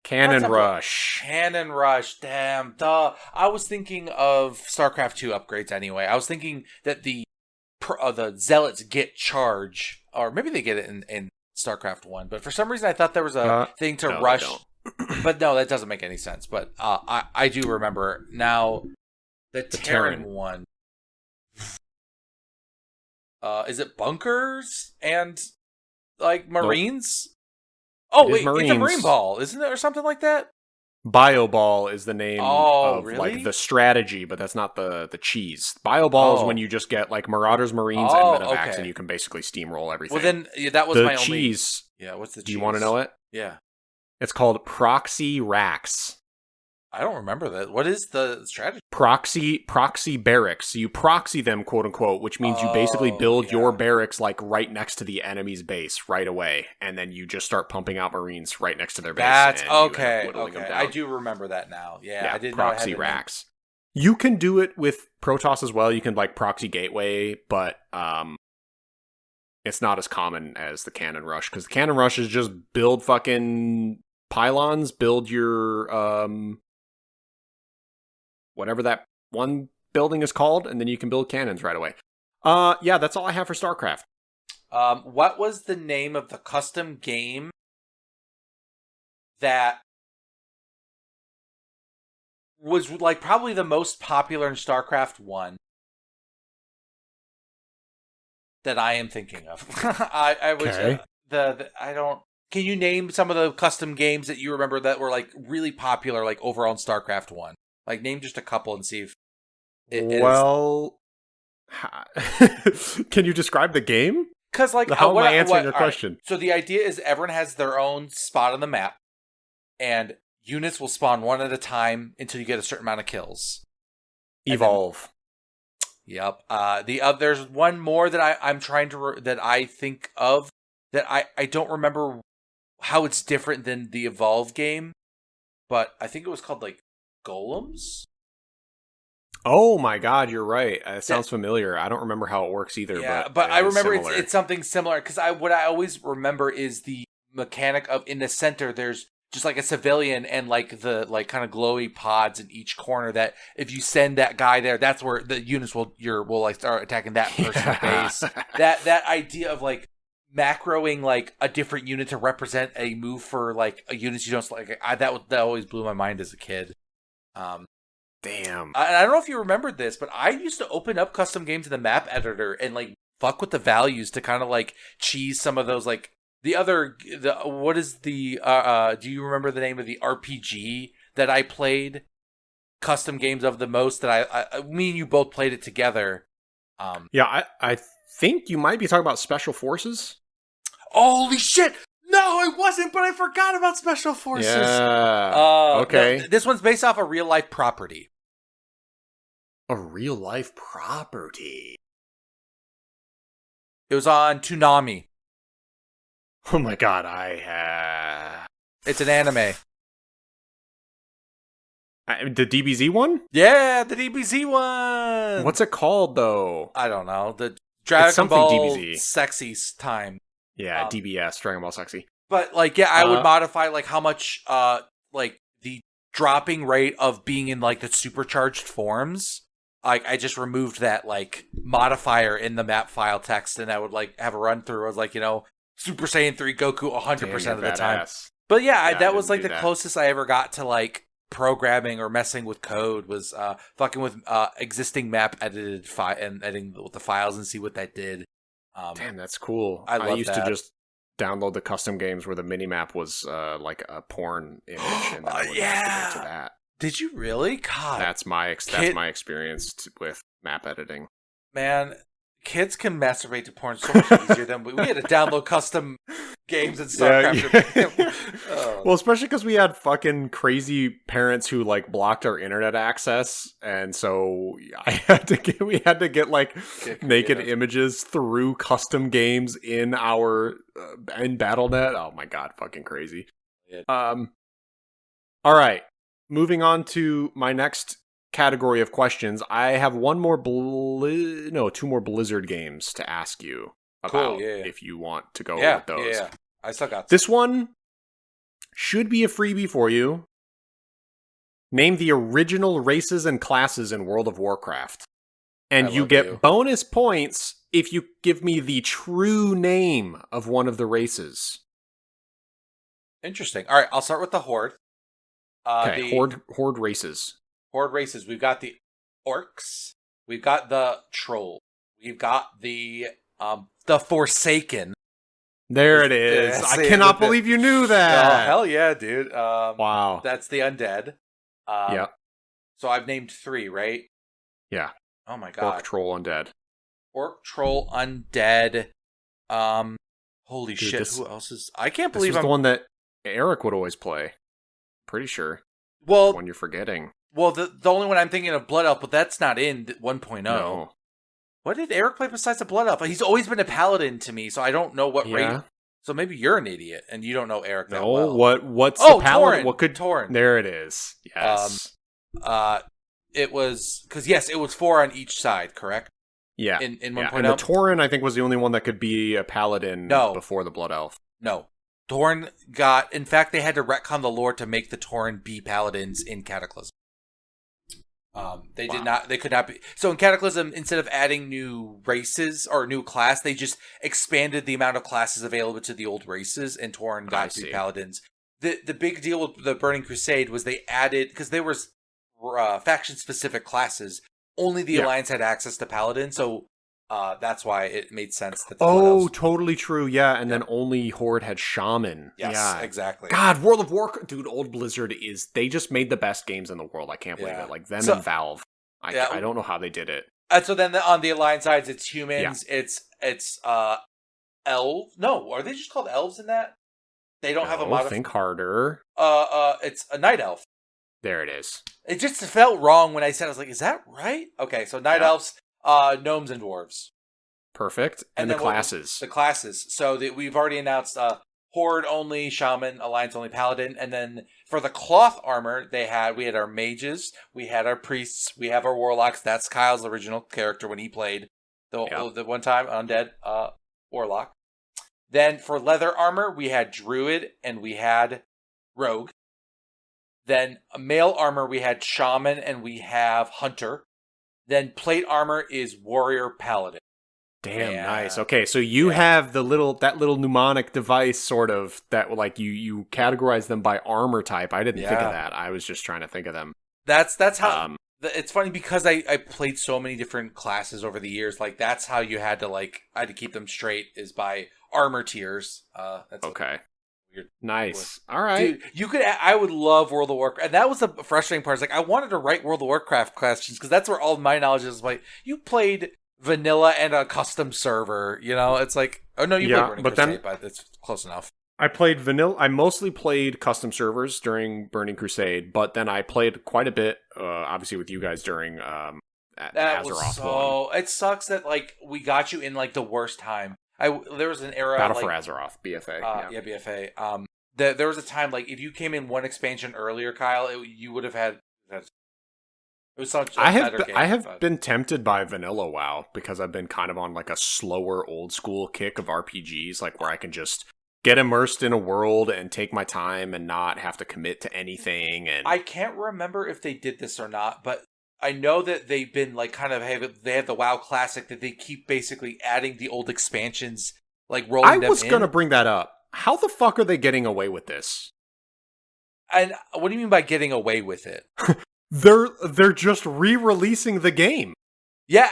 Cannon Rush. Cannon Rush. Damn. Duh. I was thinking of StarCraft 2 upgrades anyway. I was thinking that the Zealots get charge, or maybe they get it in StarCraft 1, but for some reason I thought there was a thing to rush. But no, that doesn't make any sense. But I do remember now the Terran one. Is it bunkers and like Marines? Nope. Oh wait, it's a Marine ball, isn't it, or something like that? Bio Ball is the name of really? like the strategy, but that's not the cheese. Bio Ball is when you just get like Marauders, Marines, and Medevacs, and you can basically steamroll everything. Well, then that was the my cheese. Yeah, what's the cheese? Do you want to know it? Yeah, it's called Proxy Racks. I don't remember that. What is the strategy? Proxy barracks. So you proxy them, quote unquote, which means you basically build your barracks like right next to the enemy's base right away, and then you just start pumping out Marines right next to their base. That's okay. I do remember that now. Yeah, I did proxy racks. You can do it with Protoss as well. You can like proxy gateway, but it's not as common as the Cannon Rush, because the Cannon Rush is just build fucking pylons, build your whatever that one building is called, and then you can build cannons right away. Yeah, that's all I have for StarCraft. What was the name of the custom game that was like probably the most popular in StarCraft 1 that I am thinking of? I was I don't. Can you name some of the custom games that you remember that were like really popular, like overall in StarCraft 1? Like, name just a couple and see if can you describe the game? Because, like, how am I answering your question? Right. So the idea is everyone has their own spot on the map, and units will spawn one at a time until you get a certain amount of kills. Evolve. Yep. There's one more that I'm trying to that I think of that I don't remember how it's different than the Evolve game, but I think it was called like Golems? Oh my god, you're right. It sounds familiar. I don't remember how it works either. Yeah, but I remember it's something similar, because what I always remember is the mechanic of in the center there's just like a civilian and like the like kind of glowy pods in each corner, that if you send that guy there, that's where the units will like start attacking that person's base. That idea of like macroing like a different unit to represent a move for like a unit you don't like, that always blew my mind as a kid. Damn. I don't know if you remembered this, but I used to open up custom games in the map editor and like fuck with the values to kind of like cheese some of those, like what is the do you remember the name of the RPG that I played custom games of the most, that I me and you both played it together? Yeah, I think you might be talking about Special Forces. Holy shit! No, I wasn't, but I forgot about Special Forces. Yeah. Okay. This one's based off a real-life property. A real-life property? It was on Toonami. Oh my god, It's an anime. The DBZ one? Yeah, the DBZ one! What's it called, though? I don't know. The Dragon Ball DBZ. Sexy time. Yeah, DBS, Dragon Ball Sexy. But, like, yeah, I would modify, like, how much, like, the dropping rate of being in, like, the supercharged forms. Like, I just removed that, like, modifier in the map file text, and I would, like, have a run-through. I was like, Super Saiyan 3 Goku 100% of the time. But, yeah, that was, like, the closest I ever got to, like, programming or messing with code was fucking with existing map edited and editing with the files and see what that did. Damn, that's cool. I used to just download the custom games where the minimap was like a porn image, and then I would have to go to that. Did you really? God, that's my experience with map editing. Man, kids can masturbate to porn so much easier than we had to download custom games in StarCraft. Oh. Well, especially because we had fucking crazy parents who like blocked our internet access, and so we had to get like naked images through custom games in our in BattleNet. Oh my god, fucking crazy. Yeah. All right, moving on to my next category of questions. I have two more Blizzard games to ask you about if you want to go with those. Yeah, I still got this one. Should be a freebie for you. Name the original races and classes in World of Warcraft. And you get bonus points if you give me the true name of one of the races. Interesting. All right, I'll start with the Horde. Okay, Horde races. Horde races. We've got the Orcs. We've got the Troll. We've got the Forsaken. There it is. I cannot believe you knew that. Oh, hell yeah, dude. Wow. That's the Undead. Yep. So I've named 3, right? Yeah. Oh my god. Orc, Troll, Undead. Orc, Troll, Undead. Holy shit. Who else is... I can't believe this was the one that Eric would always play. Pretty sure. Well... One you're forgetting. Well, the only one I'm thinking of, Blood Elf, but that's not in 1.0. No. What did Eric play besides the Blood Elf? He's always been a paladin to me, so I don't know what rate. So maybe you're an idiot and you don't know Eric that well. What's the paladin? Tauren. What could Tauren? There it is. Yes. It was because it was 4 on each side, correct? Yeah. In 1.0. And the Tauren, I think, was the only one that could be a paladin before the Blood Elf. No. Tauren got. In fact, they had to retcon the lore to make the Tauren be paladins in Cataclysm. They did not. They could not be. So in Cataclysm, instead of adding new races or new class, they just expanded the amount of classes available to the old races, and Tauren got to be paladins. The big deal with the Burning Crusade was they added, because there was faction specific classes. Only the Alliance had access to paladins, so that's why it made sense that. Totally true. Yeah, and then only Horde had shaman. Yes, exactly. God, World of Warcraft, dude. Old Blizzard they just made the best games in the world. I can't believe it. Like them and Valve. I don't know how they did it. And so then on the Alliance sides, it's humans. Yeah. It's elves. No, are they just called elves in that? They don't have a modifier. Think harder. It's a night elf. There it is. It just felt wrong when I said. I was like, "Is that right?" Okay, so night elves, gnomes, and dwarves. Perfect. And the classes. The classes. So we've already announced Horde only, Shaman, Alliance only, Paladin, and then for the cloth armor, we had our mages, we had our priests, we have our warlocks. That's Kyle's original character when he played the one time Undead Warlock. Then for leather armor, we had Druid and we had Rogue. Then male armor, we had Shaman and we have Hunter. Then plate armor is Warrior Paladin. Damn, nice. Okay, so you have that little mnemonic device sort of that like you categorize them by armor type. I didn't think of that. I was just trying to think of them. That's how it's funny because I played so many different classes over the years. Like that's how you had to I had to keep them straight is by armor tiers. That's okay. Weird. Nice. All right. Dude, I would love World of Warcraft. And that was the frustrating part. Is like I wanted to write World of Warcraft questions because that's where all my knowledge is. Like you played vanilla and a custom server, it's like, oh no, you played Burning Crusade, but it's close enough. I played vanilla. I mostly played custom servers during Burning Crusade, but then I played quite a bit, obviously with you guys during Azeroth. It sucks that we got you in the worst time. There was an era Battle for Azeroth, BFA. BFA. There was a time if you came in one expansion earlier, Kyle, you would have had. It was such a better game. I have been tempted by Vanilla WoW because I've been kind of on a slower old school kick of RPGs, where I can just get immersed in a world and take my time and not have to commit to anything. And I can't remember if they did this or not, but I know that they've been they have the WoW Classic that they keep basically adding the old expansions, rolling them in. I was gonna bring that up. How the fuck are they getting away with this? And what do you mean by getting away with it? They're just re-releasing the game. Yeah,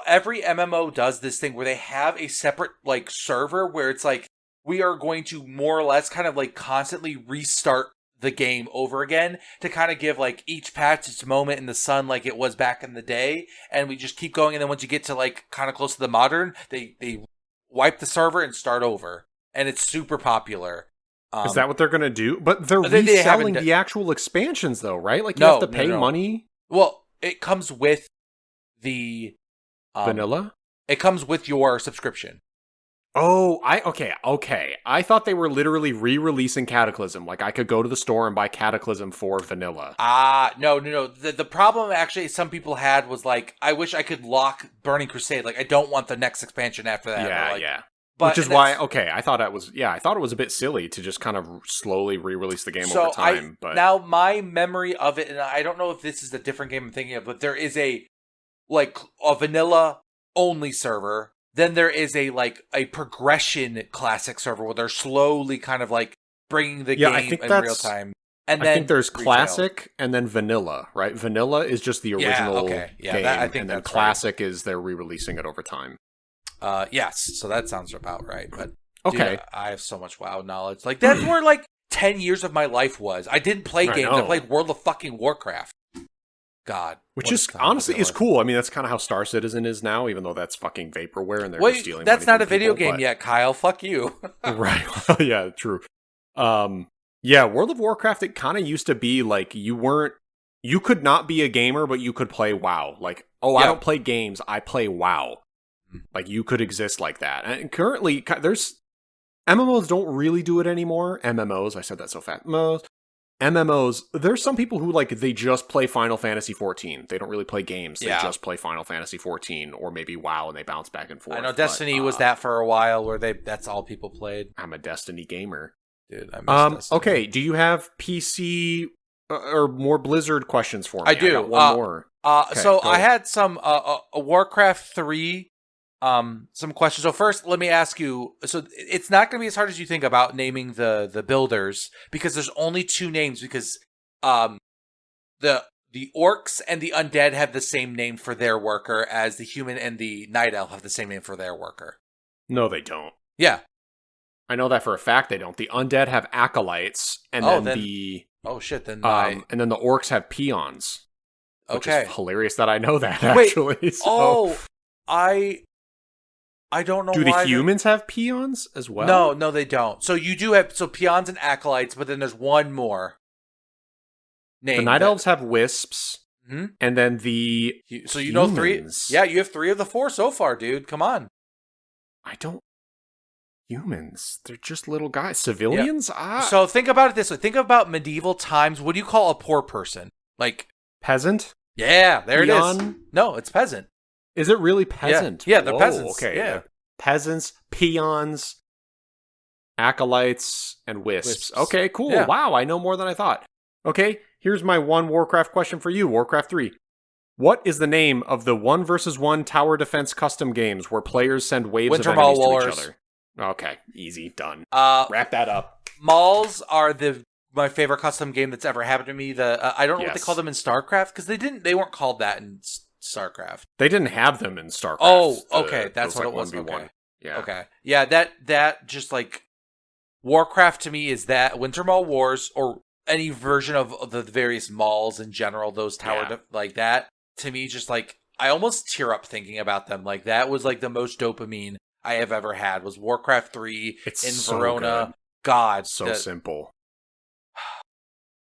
every MMO does this thing where they have a separate server where it's we are going to more or less kind of constantly restart the game over again to kind of give each patch its moment in the sun like it was back in the day, and we just keep going. And then once you get to kind of close to the modern, they wipe the server and start over. and it's super popular. Is that what they're going to do? But they're They reselling haven't the actual expansions, though, right? Like, you No, have to pay no. money? Well, it comes with the Vanilla? It comes with your subscription. Oh, okay. I thought they were literally re-releasing Cataclysm. Like, I could go to the store and buy Cataclysm for vanilla. No. The problem actually some people had was like, I wish I could lock Burning Crusade. Like, I don't want the next expansion after that. Yeah. But, which is why, I thought it was a bit silly to just kind of slowly re-release the game over time. But now my memory of it, and I don't know if this is a different game I'm thinking of, but there is a vanilla only server. Then there is a progression classic server where they're slowly kind of like bringing the game in real time. And then I think there's classic and then vanilla, right? Vanilla is just the original game, I think and then classic is they're re-releasing it over time. Yes, so that sounds about right. But okay, dude, I have so much WoW knowledge. Like that's where 10 years of my life was. I didn't play games. I played World of fucking Warcraft. God. Which is honestly is cool. I mean, that's kind of how Star Citizen is now, even though that's fucking vaporware and they're just stealing that's money not a video game yet, Kyle. Fuck you. Right. Well, yeah, true. World of Warcraft, it kind of used to be like you could not be a gamer, but you could play WoW. Like, I don't play games, I play WoW. Like, you could exist like that. And currently, there's MMOs don't really do it anymore. MMOs, I said that so fast. MMOs, there's some people who they just play Final Fantasy 14. They don't really play games. They just play Final Fantasy 14 or maybe WoW and they bounce back and forth. I know Destiny was that for a while where that's all people played. I'm a Destiny gamer. Dude, I miss Destiny. Okay, do you have PC or more Blizzard questions for me? I do. got one more. So I had some Warcraft 3 some questions. So first, let me ask you. So it's not going to be as hard as you think about naming the builders because there's only two names because the orcs and the undead have the same name for their worker as the human and the night elf have the same name for their worker. No, they don't. Yeah, I know that for a fact. They don't. The undead have acolytes, and then and then the orcs have peons. Which is hilarious that I know that. Actually, I don't know. Do the humans have peons as well? No, they don't. So you do have peons and acolytes, but then there's one more name. The night elves have wisps, and then the so you know three. Yeah, you have 3 of the 4 so far, dude. Come on. I don't. Humans, they're just little guys. Civilians. Yeah. So think about it this way. Think about medieval times. What do you call a poor person? Like peasant? Yeah, there Peon? It is. No, it's peasant. Is it really peasant? Yeah, they're peasants. Okay, yeah. Peasants, peons, acolytes, and wisps. Okay, cool. Yeah. Wow, I know more than I thought. Okay, here's my one Warcraft question for you, Warcraft 3. What is the name of the 1v1 tower defense custom games where players send waves of enemies to each other? Okay, easy, done. Wrap that up. Malls are my favorite custom game that's ever happened to me. I don't know what they call them in StarCraft because they weren't called that in StarCraft. They didn't have them in StarCraft. Oh, okay. That's what it was. 1v1. Okay. Yeah. Okay. Yeah, that just Warcraft to me is that Winter Mall Wars or any version of the various malls in general, those tower like that, to me just I almost tear up thinking about them. Like that was the most dopamine I have ever had was Warcraft 3 in Verona. Good. God. So simple.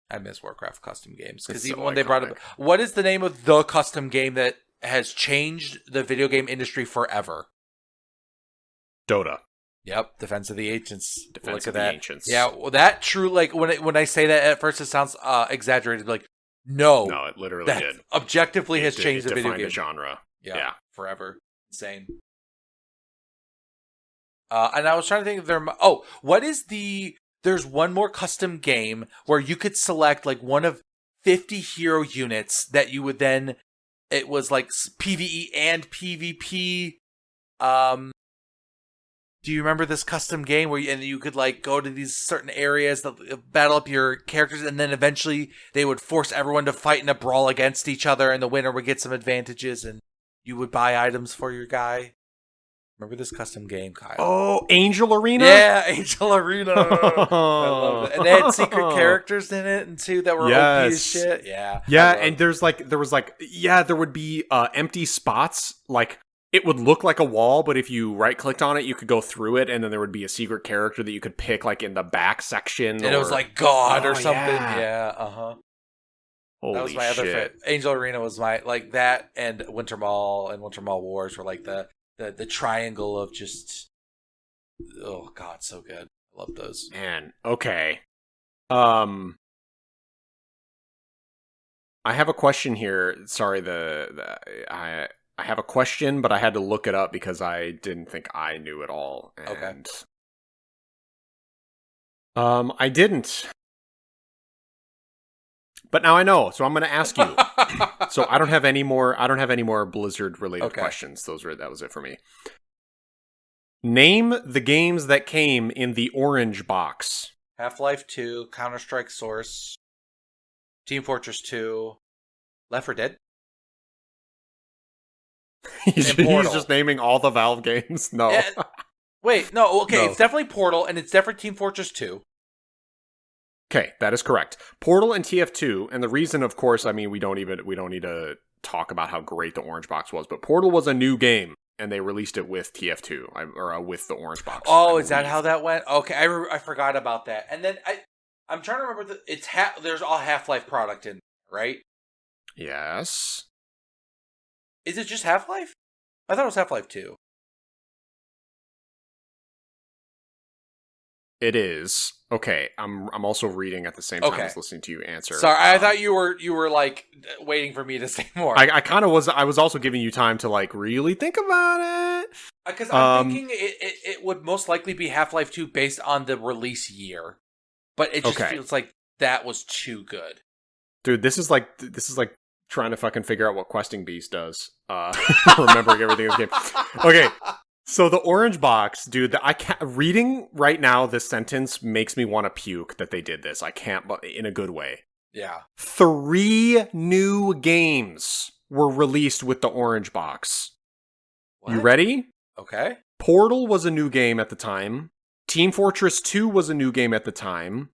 I miss Warcraft custom games because even when they brought up, what is the name of the custom game that has changed the video game industry forever? Dota. Yep, Defense of the Ancients. Defense of the Ancients. Yeah, well, that true. When I say that at first, it sounds exaggerated. No, it literally did. Objectively, has changed the video game genre. Yeah, forever. Insane. And I was trying to think of what is there's one more custom game where you could select one of 50 hero units that you would then, it was PvE and PvP. Do you remember this custom game where you could go to these certain areas that battle up your characters and then eventually they would force everyone to fight in a brawl against each other and the winner would get some advantages and you would buy items for your guy? Remember this custom game, Kyle? Oh, Angel Arena? Yeah, Angel Arena. I love it. And they had secret characters in it and too that were OP as shit. Yeah. Yeah, and there would be empty spots it would look like a wall, but if you right-clicked on it, you could go through it, and then there would be a secret character that you could pick, like, in the back section. And it was like God or Oh, something. yeah. Yeah, uh-huh. Holy That was my other shit. favorite. Angel Arena was my, like, that and Winter Mall and Winter Mall Wars were like the triangle of just, oh God, so good. I love those. Man, okay. I have a question here. Sorry, I have a question, but I had to look it up because I didn't think I knew it all. And, okay. I didn't. But now I know, so I'm going to ask you. So I don't have any more Blizzard related questions. That was it for me. Name the games that came in the orange box. Half-Life 2, Counter-Strike Source, Team Fortress 2, Left 4 Dead. He's just naming all the Valve games. No. Wait, no, okay, No. It's definitely Portal, and it's definitely Team Fortress 2. Okay, that is correct. Portal and TF2, and the reason, of course, I mean, we don't need to talk about how great the orange box was, but Portal was a new game, and they released it with TF2, or with the orange box. Oh, is that how that went? Okay, I forgot about that. And then I'm trying to remember there's all Half-Life product in, right? Yes. Is it just Half-Life? I thought it was Half-Life 2. It is. Okay, I'm also reading at the same time as listening to you answer. Sorry, I thought you were like waiting for me to say more. I kind of was. I was also giving you time to like really think about it. Because I'm thinking it would most likely be Half-Life 2 based on the release year. But it just feels like that was too good. Dude, this is like trying to fucking figure out what Questing Beast does. Remembering everything in the game. Okay. So the orange box, dude, reading right now this sentence makes me want to puke that they did this. I can't, but in a good way. Yeah. 3 new games were released with the orange box. What? You ready? Okay. Portal was a new game at the time. Team Fortress 2 was a new game at the time.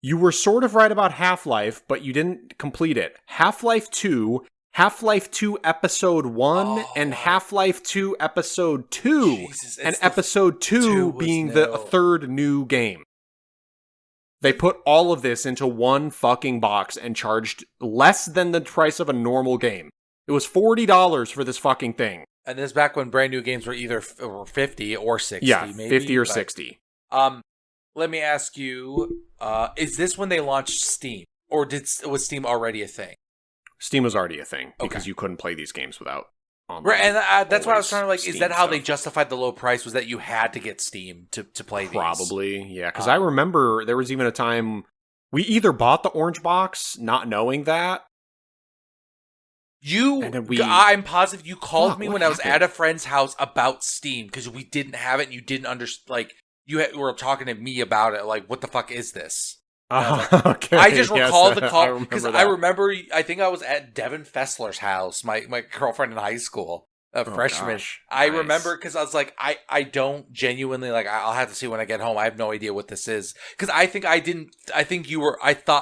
You were sort of right about Half-Life, but you didn't complete it. Half-Life 2, Half-Life 2 Episode 1, and Half-Life 2 Episode 2. Jesus, and Episode 2 being the third new game. They put all of this into one fucking box and charged less than the price of a normal game. It was $40 for this fucking thing. And this is back when brand new games were either 50 or 60, yeah, maybe. 50 or 60. Let me ask you, is this when they launched Steam? Or was Steam already a thing? Steam was already a thing because you couldn't play these games without online. Right, and that's why I was trying to like, Steam is that how they justified the low price? Was that you had to get Steam to play these? Probably, yeah. Because I remember there was even a time we either bought the orange box, not knowing that. I'm positive you called me when I was at a friend's house about Steam because we didn't have it and you didn't understand. Like, you were talking to me about it. Like, what the fuck is this? Okay. I just recall the call because I remember. I think I was at Devin Fessler's house, my girlfriend in high school, freshman. Gosh, I remember because I was like, I don't genuinely like. I'll have to see when I get home. I have no idea what this is because I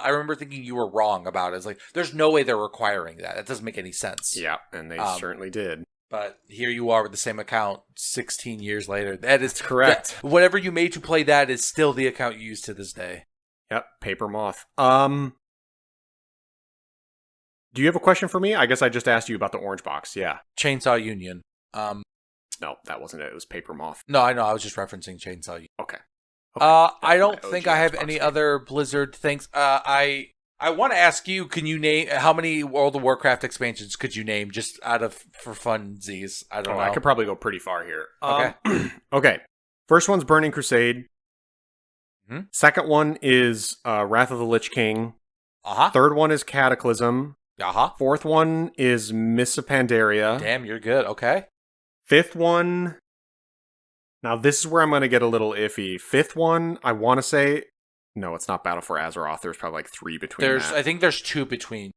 remember thinking you were wrong about it. It's like there's no way they're requiring that. That doesn't make any sense. Yeah, and they certainly did. But here you are with the same account 16 years later. That's correct. Whatever you made to play that is still the account you use to this day. Yep, Paper Moth. Do you have a question for me? I guess I just asked you about the orange box. Yeah. Chainsaw Union. No, that wasn't it. It was Paper Moth. No, I know. I was just referencing Chainsaw Union. Okay. I don't think I have any other Blizzard things. I want to ask you, can you name how many World of Warcraft expansions could you name just for funsies? I don't know. I could probably go pretty far here. Okay. Okay. First one's Burning Crusade. Mm-hmm. Second one is Wrath of the Lich King. Uh-huh. Third one is Cataclysm. Uh-huh. Fourth one is Mists of Pandaria. Damn, you're good. Okay. Fifth one... Now, this is where I'm going to get a little iffy. Fifth one, I want to say... No, it's not Battle for Azeroth. There's probably like 3 between that. I think there's 2 between.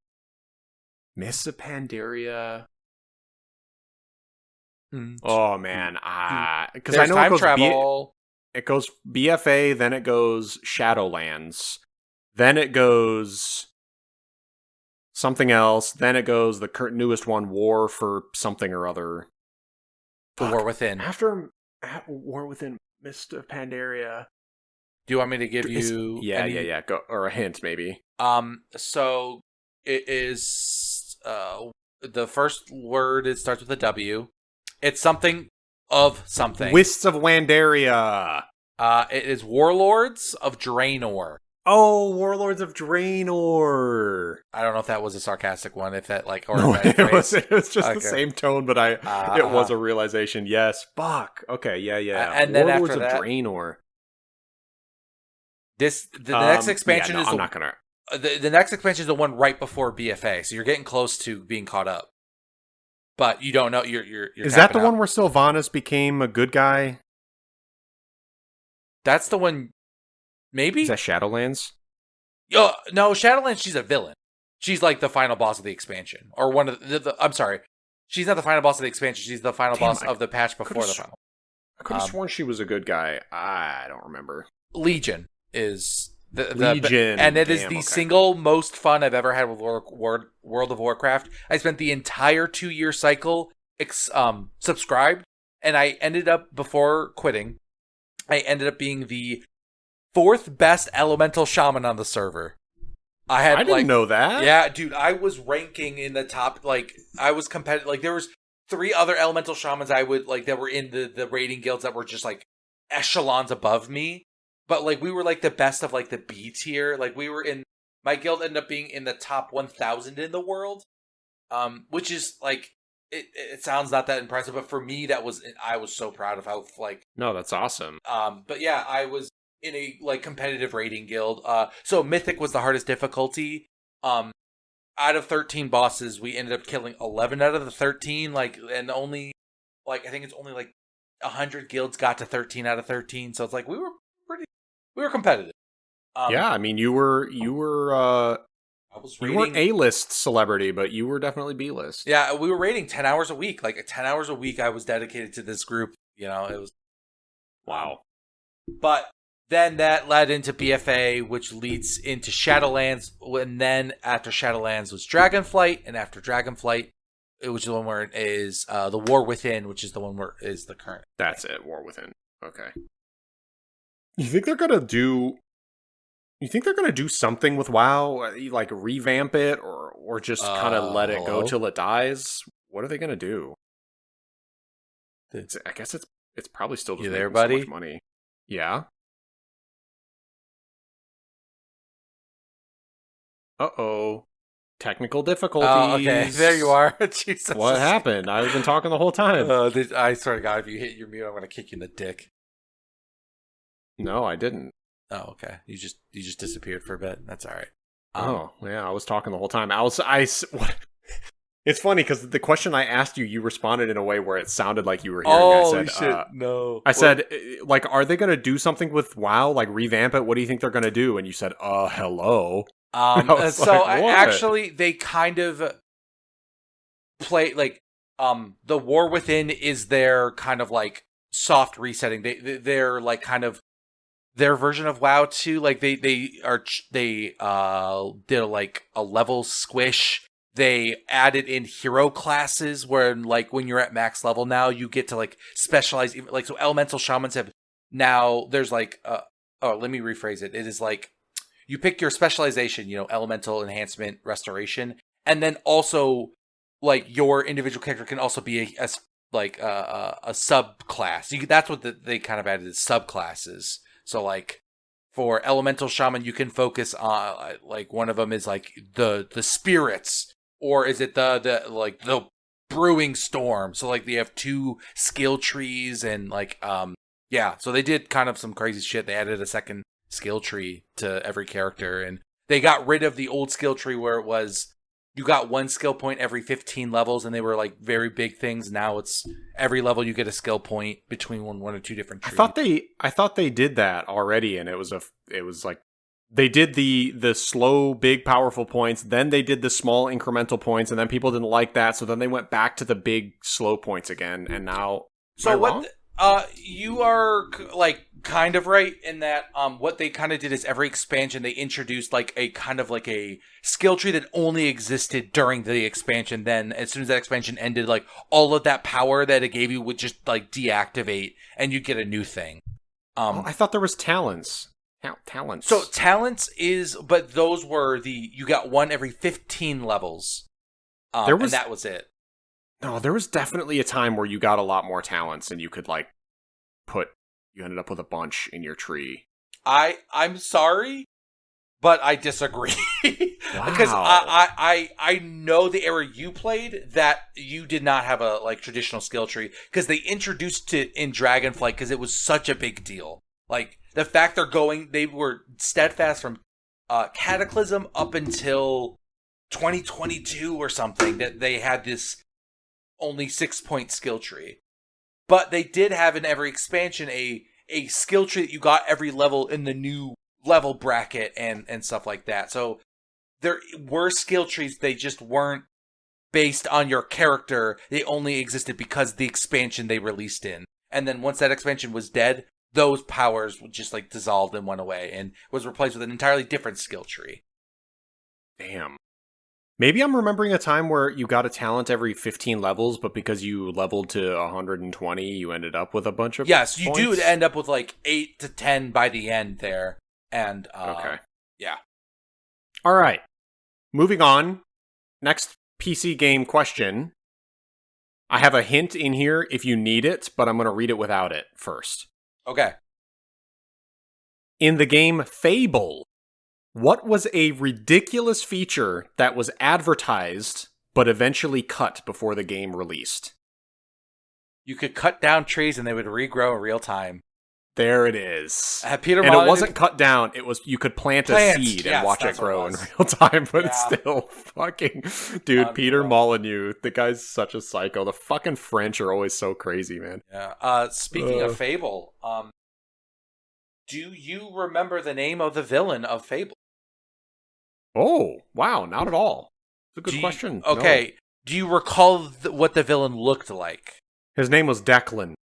Mists of Pandaria... Oh, man. Because I know time it goes travel... It goes BFA, then it goes Shadowlands, then it goes something else, then it goes the newest one, War for something or other. The War Within. After War Within, Mist of Pandaria. Do you want me to give you? Yeah. Go, or a hint, maybe. So it is the first word. It starts with a W. It's something of something. Wisps of Wandaria. It is Warlords of Draenor. Oh, Warlords of Draenor. I don't know if that was a sarcastic one. If that like, or No, if that it was just okay. the same tone, but it was a realization. Yes, fuck. Okay, yeah. And then Warlords after of that, Draenor. The next expansion is I'm not gonna. The next expansion is the one right before BFA, so you're getting close to being caught up. But you don't know. You're is that the out. one where Sylvanas became a good guy? That's the one. Maybe is that Shadowlands? No, Shadowlands. She's a villain. She's like the final boss of the expansion, or one of the I'm sorry, she's not the final boss of the expansion. She's the final boss of the patch before the final. I could have sworn she was a good guy. I don't remember. Legion is the Legion, and it is the single most fun I've ever had with World of Warcraft. I spent the entire 2-year cycle subscribed, and I ended up before quitting. I ended up being the 4th best elemental shaman on the server. I didn't know that. Yeah, dude, I was ranking in the top. Like, I was competitive. Like, there was 3 other elemental shamans I would like that were in the raiding guilds that were just like echelons above me. But like, we were like the best of like the B tier. Like, we were in my guild ended up being in the top 1,000 in the world, which is like it sounds not that impressive, but for me I was so proud of how like. No, that's awesome. But yeah, I was in a like competitive raiding guild. So Mythic was the hardest difficulty. Out of 13 bosses, we ended up killing 11 out of the 13. Like, and only like I think it's only like 100 guilds got to 13 out of 13. So it's like we were competitive. Yeah, I mean you were I was you weren't A-list celebrity, but you were definitely B-list. Yeah, we were raiding 10 hours a week. Like 10 hours a week, I was dedicated to this group. You know, it was wow. But then that led into BFA, which leads into Shadowlands. And then after Shadowlands was Dragonflight, and after Dragonflight, which is the one where it is the War Within, which is the one where is the current. That's it, War Within. Okay. You think they're gonna do? You think they're gonna do something with WoW, like revamp it, or just kind of let it go till it dies? What are they gonna do? I guess it's probably still just making so much money. Yeah. Uh-oh. Technical difficulties. Oh, okay. There you are. Jesus. What happened? I've been talking the whole time. I swear to God, if you hit your mute, I'm going to kick you in the dick. No, I didn't. Oh, okay. You just disappeared for a bit. That's all right. Yeah, I was talking the whole time. It's funny because the question I asked you, you responded in a way where it sounded like you were hearing. Oh, shit. No. I said, like, are they going to do something with WoW? Like, revamp it? What do you think they're going to do? And you said, hello. Actually, they kind of play, like, the War Within is their kind of, like, soft resetting. They're, like, kind of their version of WoW, too. Like, they did, like, a level squish. They added in hero classes where, like, when you're at max level now, you get to, like, specialize. Like, so elemental shamans have now, there's, like, let me rephrase it. It is, like, you pick your specialization, you know, elemental, enhancement, restoration. And then also, like, your individual character can also be a subclass. That's what they kind of added, is subclasses. So, like, for elemental shaman, you can focus on, like, one of them is, like, the spirits. Or is it the brewing storm? So like they have 2 skill trees and like yeah. So they did kind of some crazy shit. They added a second skill tree to every character, and they got rid of the old skill tree where it was you got 1 skill point every 15 levels, and they were like very big things. Now it's every level you get a skill point between one or 2 different trees. I thought they did that already, and it was like. They did the slow, big, powerful points. Then they did the small, incremental points, and then people didn't like that. So then they went back to the big, slow points again. And now, so what? You are like kind of right in that what they kind of did is every expansion they introduced like a kind of like a skill tree that only existed during the expansion. Then as soon as that expansion ended, like all of that power that it gave you would just like deactivate and you get a new thing. I thought there was talents. Talents. So talents but those were you got one every 15 levels. And that was it. No, there was definitely a time where you got a lot more talents and you could like you ended up with a bunch in your tree. I'm sorry, but I disagree. Wow. Because I know the era you played that you did not have a like traditional skill tree because they introduced it in Dragonflight because it was such a big deal. Like the fact they were steadfast from Cataclysm up until 2022 or something that they had this only 6-point skill tree. But they did have in every expansion a skill tree that you got every level in the new level bracket and stuff like that. So there were skill trees, they just weren't based on your character. They only existed because the expansion they released in. And then once that expansion was dead, those powers just like dissolved and went away and was replaced with an entirely different skill tree. Damn. Maybe I'm remembering a time where you got a talent every 15 levels, but because you leveled to 120, you ended up with a bunch of Yes, you points? do end up with like 8 to 10 by the end there. And, okay. Yeah. All right. Moving on. Next PC game question. I have a hint in here if you need it, but I'm going to read it without it first. Okay. In the game Fable, what was a ridiculous feature that was advertised but eventually cut before the game released? You could cut down trees and they would regrow in real time. There it is. Peter and Molyneux, it wasn't cut down. It was you could plant a seed and watch it grow in real time, but it's still fucking... Dude, Peter Molyneux, the guy's such a psycho. The fucking French are always so crazy, man. Yeah. Speaking of Fable, do you remember the name of the villain of Fable? Oh, wow, not at all. It's a good question. Okay. No. Do you recall what the villain looked like? His name was Declan.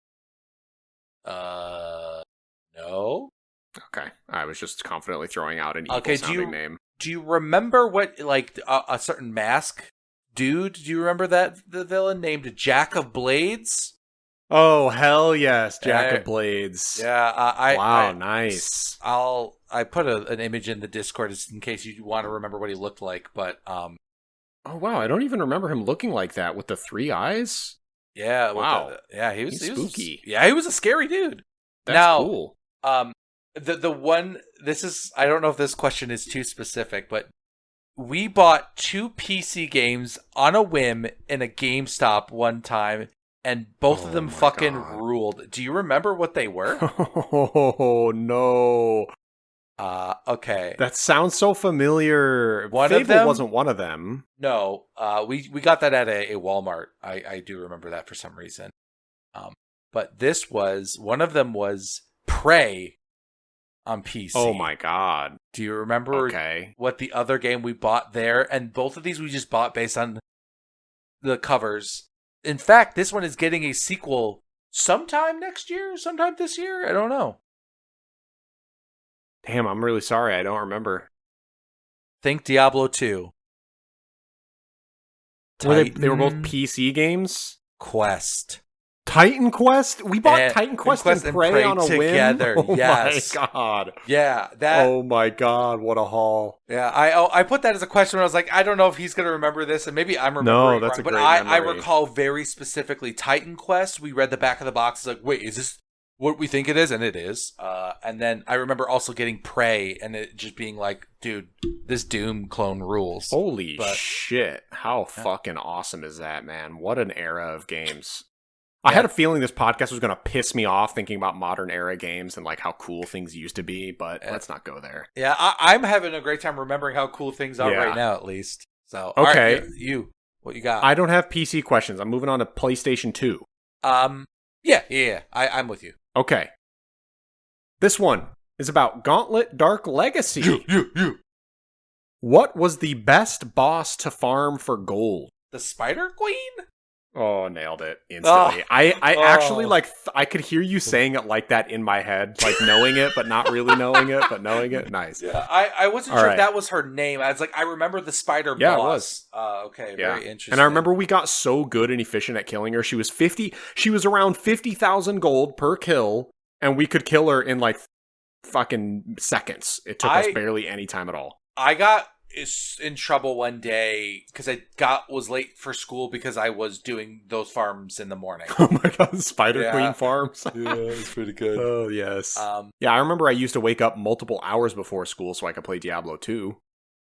No. Okay. I was just confidently throwing out an evil-sounding name. Do you remember what, like, a certain mask dude? Do you remember the villain named Jack of Blades? Oh, hell yes, Jack of Blades. Yeah. Wow, nice. I put an image in the Discord just in case you want to remember what he looked like, but... Oh, wow, I don't even remember him looking like that with the 3 eyes. Yeah. Wow. He was spooky. He was a scary dude. That's cool. The one, this is, I don't know if this question is too specific, but we bought 2 PC games on a whim in a GameStop one time, and both of them fucking ruled. Do you remember what they were? Oh, no. Okay. That sounds so familiar. Fable wasn't one of them. No, we got that at a Walmart. I do remember that for some reason. But one of them was Prey on PC. Oh my god. Do you remember what the other game we bought there? And both of these we just bought based on the covers. In fact, this one is getting a sequel sometime next year, sometime this year. I don't know. Damn, I'm really sorry. I don't remember. Think Diablo 2. They were both PC games? Quest. Titan Quest? We bought Titan Quest and Prey on a together. whim? Oh yes. my god. Yeah. Oh my god, what a haul. Yeah, I put that as a question when I was like, I don't know if he's going to remember this, and maybe I'm remembering that's wrong, a great but I memory. recall very specifically Titan Quest. We read the back of the box. It's like, wait, is this what we think it is? And it is. And then I remember also getting Prey, and it just being like, dude, this Doom clone rules. Holy shit. How fucking awesome is that, man? What an era of games. I had a feeling this podcast was going to piss me off thinking about modern era games and like how cool things used to be, but let's not go there. Yeah, I'm having a great time remembering how cool things are right now, at least. So, okay, all right, what you got? I don't have PC questions. I'm moving on to PlayStation 2. Yeah. I'm with you. Okay. This one is about Gauntlet Dark Legacy. You. What was the best boss to farm for gold? The Spider Queen? Oh, nailed it instantly. I actually I could hear you saying it like that in my head, like knowing it, but not really knowing it, but knowing it. Nice. Yeah, I wasn't sure if that was her name. I was like, I remember the spider boss. Yeah, it was. Okay, very interesting. And I remember we got so good and efficient at killing her. She was around 50,000 gold per kill, and we could kill her in like fucking seconds. It took us barely any time at all. I got in trouble one day because I was late for school because I was doing those farms in the morning. Oh my god, Spider Queen farms. Yeah, it was pretty good. Oh yes. Yeah, I remember I used to wake up multiple hours before school so I could play Diablo 2.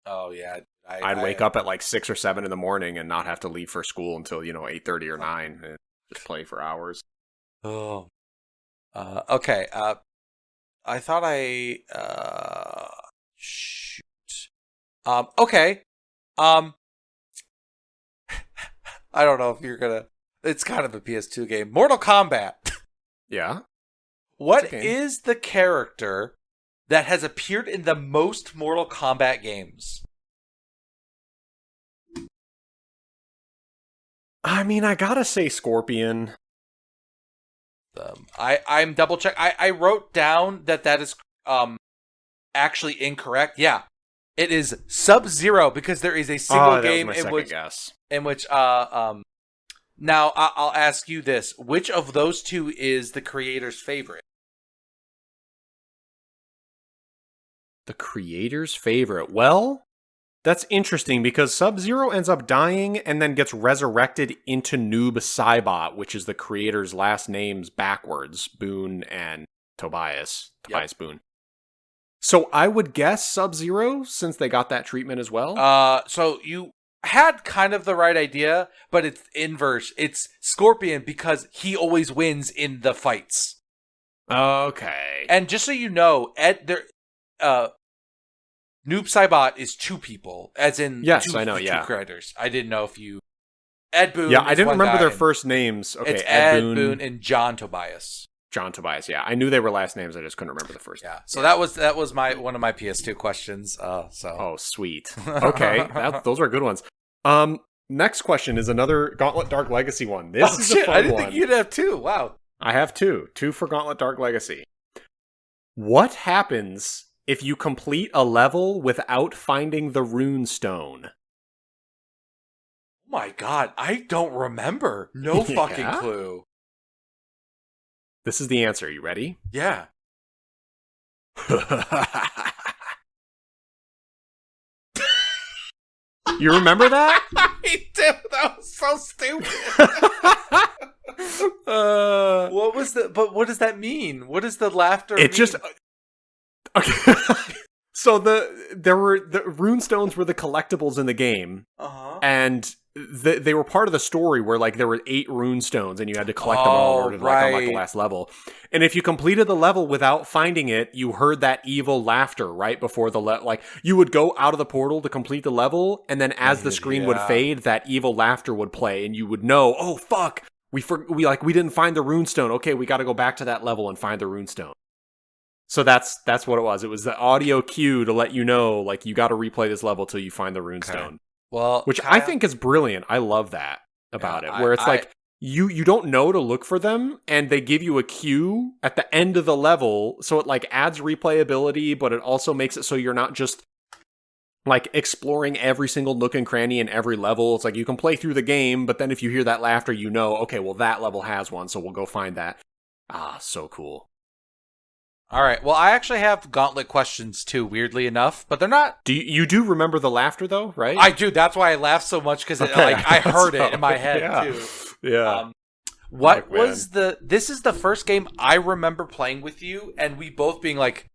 Oh yeah. I'd wake up at like 6 or 7 in the morning and not have to leave for school until 8:30 or 9 and just play for hours. Oh. Okay. I thought shoot. Okay. I don't know if you're gonna. It's kind of a PS2 game. Mortal Kombat. Yeah. What is the character that has appeared in the most Mortal Kombat games? I mean, I gotta say Scorpion. I'm double check. I wrote down that is actually incorrect. Yeah. It is Sub-Zero because there is a single game in which now I'll ask you this. Which of those two is the creator's favorite? The creator's favorite. Well, that's interesting because Sub-Zero ends up dying and then gets resurrected into Noob Saibot, which is the creator's last names backwards, Boone and Tobias Boone. So I would guess Sub-Zero, since they got that treatment as well. So you had kind of the right idea, but it's inverse. It's Scorpion because he always wins in the fights. Okay. And just so you know, Noob Saibot is 2 people, as in two creators. I didn't know if you... Ed Boon. Yeah, I didn't remember their first names. Okay, it's Ed Boon and John Tobias. John Tobias, yeah. I knew they were last names, I just couldn't remember the first name. Yeah, so that was one of my PS2 questions. Oh, sweet. Okay, those are good ones. Next question is another Gauntlet Dark Legacy one. This is a fun I didn't one. think you'd have 2. Wow. I have 2. 2 for Gauntlet Dark Legacy. What happens if you complete a level without finding the rune stone? Oh my god, I don't remember. No fucking clue. This is the answer. You ready? Yeah. You remember that? I do. That was so stupid. What was what does that mean? What does the laughter mean? Just okay. So the rune stones were the collectibles in the game, and they were part of the story where like there were 8 rune stones and you had to collect them all in order to unlock the last level. And if you completed the level without finding it, you heard that evil laughter right before the like you would go out of the portal to complete the level, and then as the screen would fade, that evil laughter would play, and you would know, oh fuck, we didn't find the rune stone. Okay, we got to go back to that level and find the rune stone. So that's what it was. It was the audio cue to let you know, like, you got to replay this level till you find the runestone. Well, which I think is brilliant. I love that about it, where it's like you don't know to look for them, and they give you a cue at the end of the level, so it like adds replayability, but it also makes it so you're not just like exploring every single nook and cranny in every level. It's like you can play through the game, but then if you hear that laughter, you know, okay, well that level has one, so we'll go find that. So cool. All right. Well, I actually have Gauntlet questions too, weirdly enough, but they're not. You do remember the laughter though, right? I do. That's why I laughed so much because I heard it in my head too. Yeah. What was this is the first game I remember playing with you, and we both being like,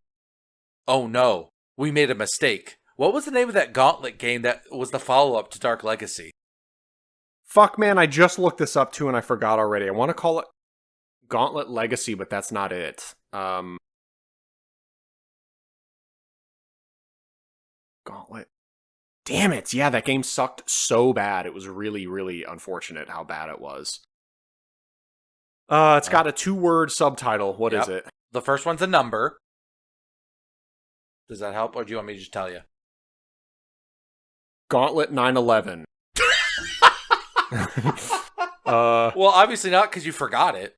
"Oh no, we made a mistake." What was the name of that Gauntlet game that was the follow-up to Dark Legacy? Fuck, man, I just looked this up too and I forgot already. I want to call it Gauntlet Legacy, but that's not it. Gauntlet. Damn it. Yeah, that game sucked so bad. It was really, really unfortunate how bad it was. It's got a 2-word subtitle. What is it? The first one's a number. Does that help, or do you want me to just tell you? Gauntlet 9/11. Well, obviously not because you forgot it.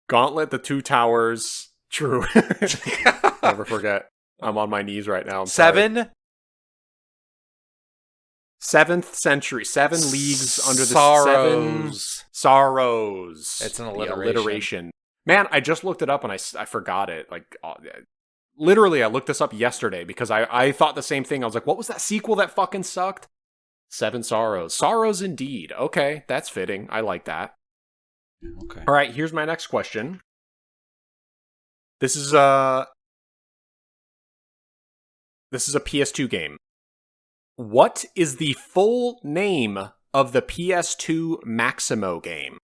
Gauntlet, the Two Towers. True. Never forget. I'm on my knees right now. I'm sorry. 7. 7th century. 7 leagues under the Sorrows. Sorrows. It's an The alliteration. Man, I just looked it up and I forgot it. Like, literally, I looked this up yesterday because I thought the same thing. I was like, what was that sequel that fucking sucked? 7 Sorrows. Sorrows indeed. Okay, that's fitting. I like that. Okay. All right, here's my next question. This is a PS2 game. What is the full name of the PS2 Maximo game?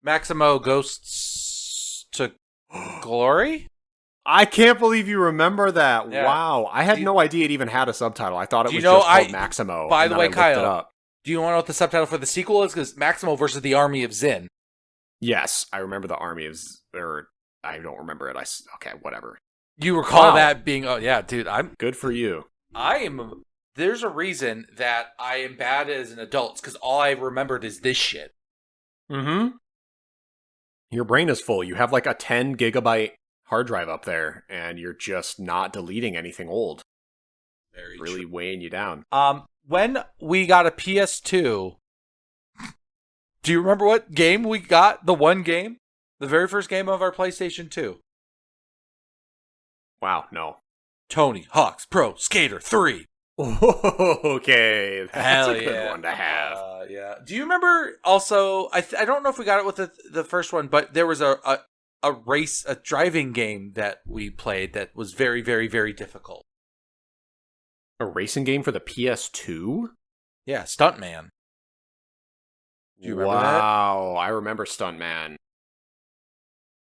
Maximo Ghosts to Glory? I can't believe you remember that. Yeah. Wow. I had no idea it even had a subtitle. I thought it was know, just called Maximo. by the way, I looked it Kyle, up. do you want to know what the subtitle for the sequel is? Because Maximo versus the Army of Zin. Yes, I remember the Army of... Or, I don't remember it. Okay, whatever. You recall Wow. that being... Oh, yeah, dude, Good for you. There's a reason that I am bad as an adult, because all I remembered is this shit. Mm-hmm. Your brain is full. You have like a 10 gigabyte hard drive up there, and you're just not deleting anything old. Very really true. weighing you down. When we got a PS2, do you remember what game we got? The one game? The very first game of our PlayStation 2. Wow, no. Tony Hawk's Pro Skater 3. Okay, that's Hell a good yeah. one to have. Yeah. Do you remember also, I don't know if we got it with the first one, but there was a driving game that we played that was very, very, very difficult. A racing game for the PS2? Yeah, Stuntman. Do you remember wow, I remember Stuntman.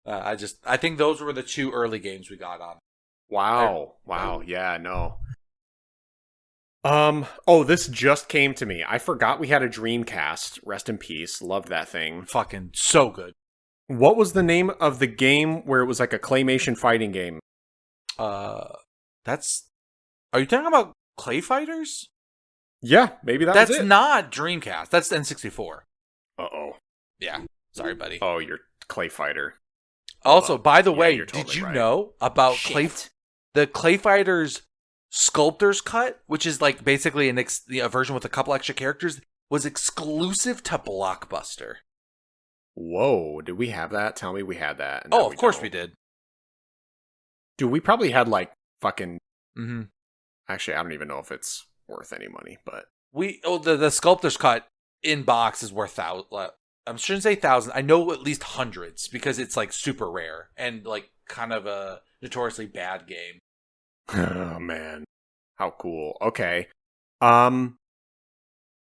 that? I think those were the 2 early games we got on. Wow. Yeah, no. Oh, this just came to me. I forgot we had a Dreamcast. Rest in peace. Loved that thing. Fucking so good. What was the name of the game where it was like a claymation fighting game? Are you talking about Clay Fighters? Yeah, maybe that's it. That's not Dreamcast. That's N64. Uh-oh. Yeah. Sorry, buddy. Oh, you're Clay Fighter. Also, by the way, you're totally did you right. know about Shit. the Clay Fighters Sculptor's Cut, which is like basically a version with a couple extra characters, was exclusive to Blockbuster. Whoa, did we have that? Tell me we had that. Oh, of course we did. Dude, we probably had like fucking... Mm-hmm. Actually, I don't even know if it's worth any money, but... The Sculptor's Cut in box is worth I shouldn't say thousands. I know at least hundreds because it's like super rare and like kind of a notoriously bad game. Oh, man. How cool. Okay.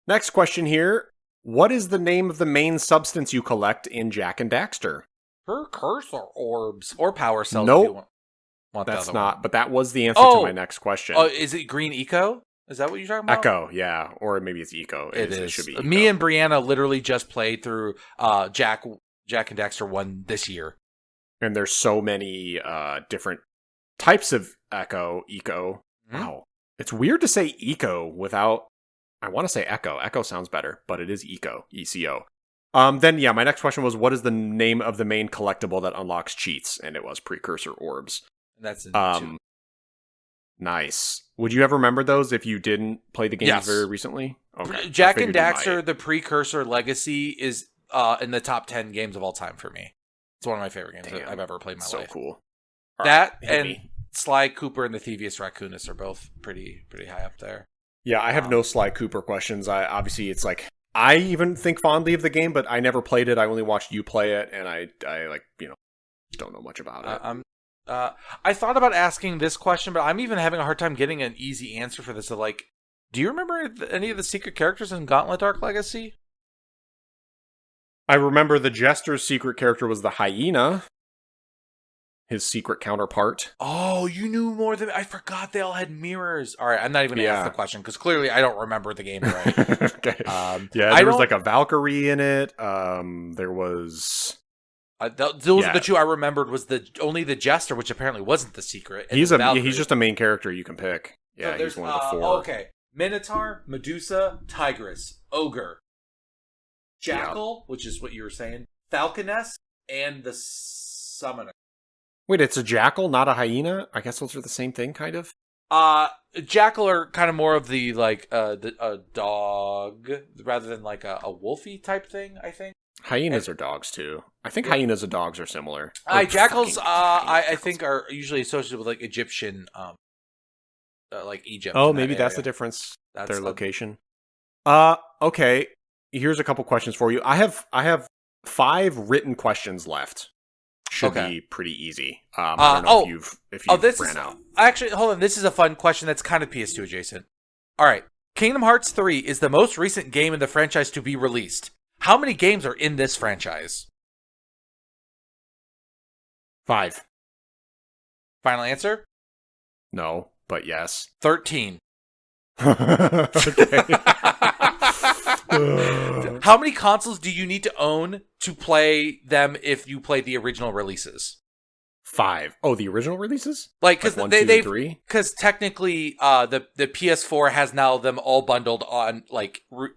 Next question here. What is the name of the main substance you collect in Jak and Daxter? Precursor orbs or power cells. Nope. If you want That's the not, one. but that was the answer to my next question. Oh, is it Green Eco? Is that what you're talking about? Echo, yeah. Or maybe it's Eco. It is. It should be Eco. Me and Brianna literally just played through Jak and Daxter 1 this year. And there's so many different types of Eco. Mm-hmm. Wow. It's weird to say Eco without... I want to say Echo. Echo sounds better, but it is Eco. E-C-O. Then, yeah, my next question was, what is the name of the main collectible that unlocks cheats? And it was Precursor Orbs. And that's in 2. Nice. Would you ever remember those if you didn't play the games Yes. very recently? Okay. Jak I and figured you Daxter, might. the Precursor Legacy, is in the top 10 games of all time for me. It's one of my favorite games that I've ever played in my life. So cool. All That right, hit and me. Sly Cooper and the Thievius Raccoonus are both pretty high up there. Yeah, I have no Sly Cooper questions. Obviously, it's like, I even think fondly of the game, but I never played it. I only watched you play it, and I like, don't know much about it. I thought about asking this question, but I'm even having a hard time getting an easy answer for this. So, like, do you remember any of the secret characters in Gauntlet Dark Legacy? I remember the Jester's secret character was the hyena. His secret counterpart. Oh, you knew more than I forgot. They all had mirrors. All right, I'm not even gonna ask the question because clearly I don't remember the game right. Okay. There was like a Valkyrie in it. There was. Those are the 2 I remembered. Was only the Jester, which apparently wasn't the secret. And He's Valkyrie. just a main character you can pick. Yeah, So he's one of the 4. Okay, Minotaur, Medusa, Tigress, Ogre. Jackal, which is what you were saying, Falconess, and the Summoner. Wait, it's a jackal, not a hyena? I guess those are the same thing, kind of? Jackal are kind of more of the, like, a dog, rather than, like, a wolfy type thing, I think. Hyenas are dogs, too. I think hyenas and dogs are similar. Jackals, I think, are usually associated with, like, Egyptian, like, Egypt. Oh, maybe that's the difference. That's their location. Okay. Here's a couple questions for you. I have 5 written questions left. Should be pretty easy. I don't know if you've ran out. Actually, hold on. This is a fun question that's kind of PS2 adjacent. All right. Kingdom Hearts 3 is the most recent game in the franchise to be released. How many games are in this franchise? 5. Final answer? No, but yes. 13. Okay. How many consoles do you need to own to play them if you play the original releases? 5. Oh, the original releases? Like, because they've 3? Because technically, the PS4 has now them all bundled on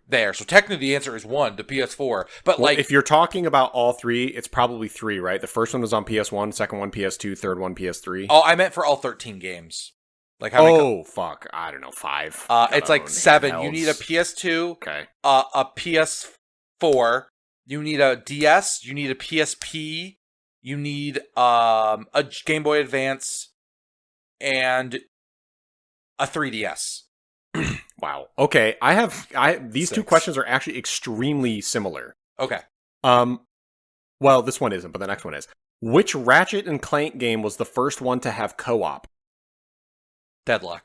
there. So technically, the answer is 1, the PS4. But if you're talking about all 3, it's probably 3, right? The first one was on PS1, second one PS2, third one PS3. Oh, I meant for all 13 games. Like how many fuck! I don't know, 5. It's like 7. You need a PS2. Okay. A PS4. You need a DS. You need a PSP. You need a Game Boy Advance, and a 3DS. Wow. Okay. These 6. 2 questions are actually extremely similar. Okay. Well, this one isn't, but the next one is. Which Ratchet and Clank game was the first one to have co-op? Deadlock.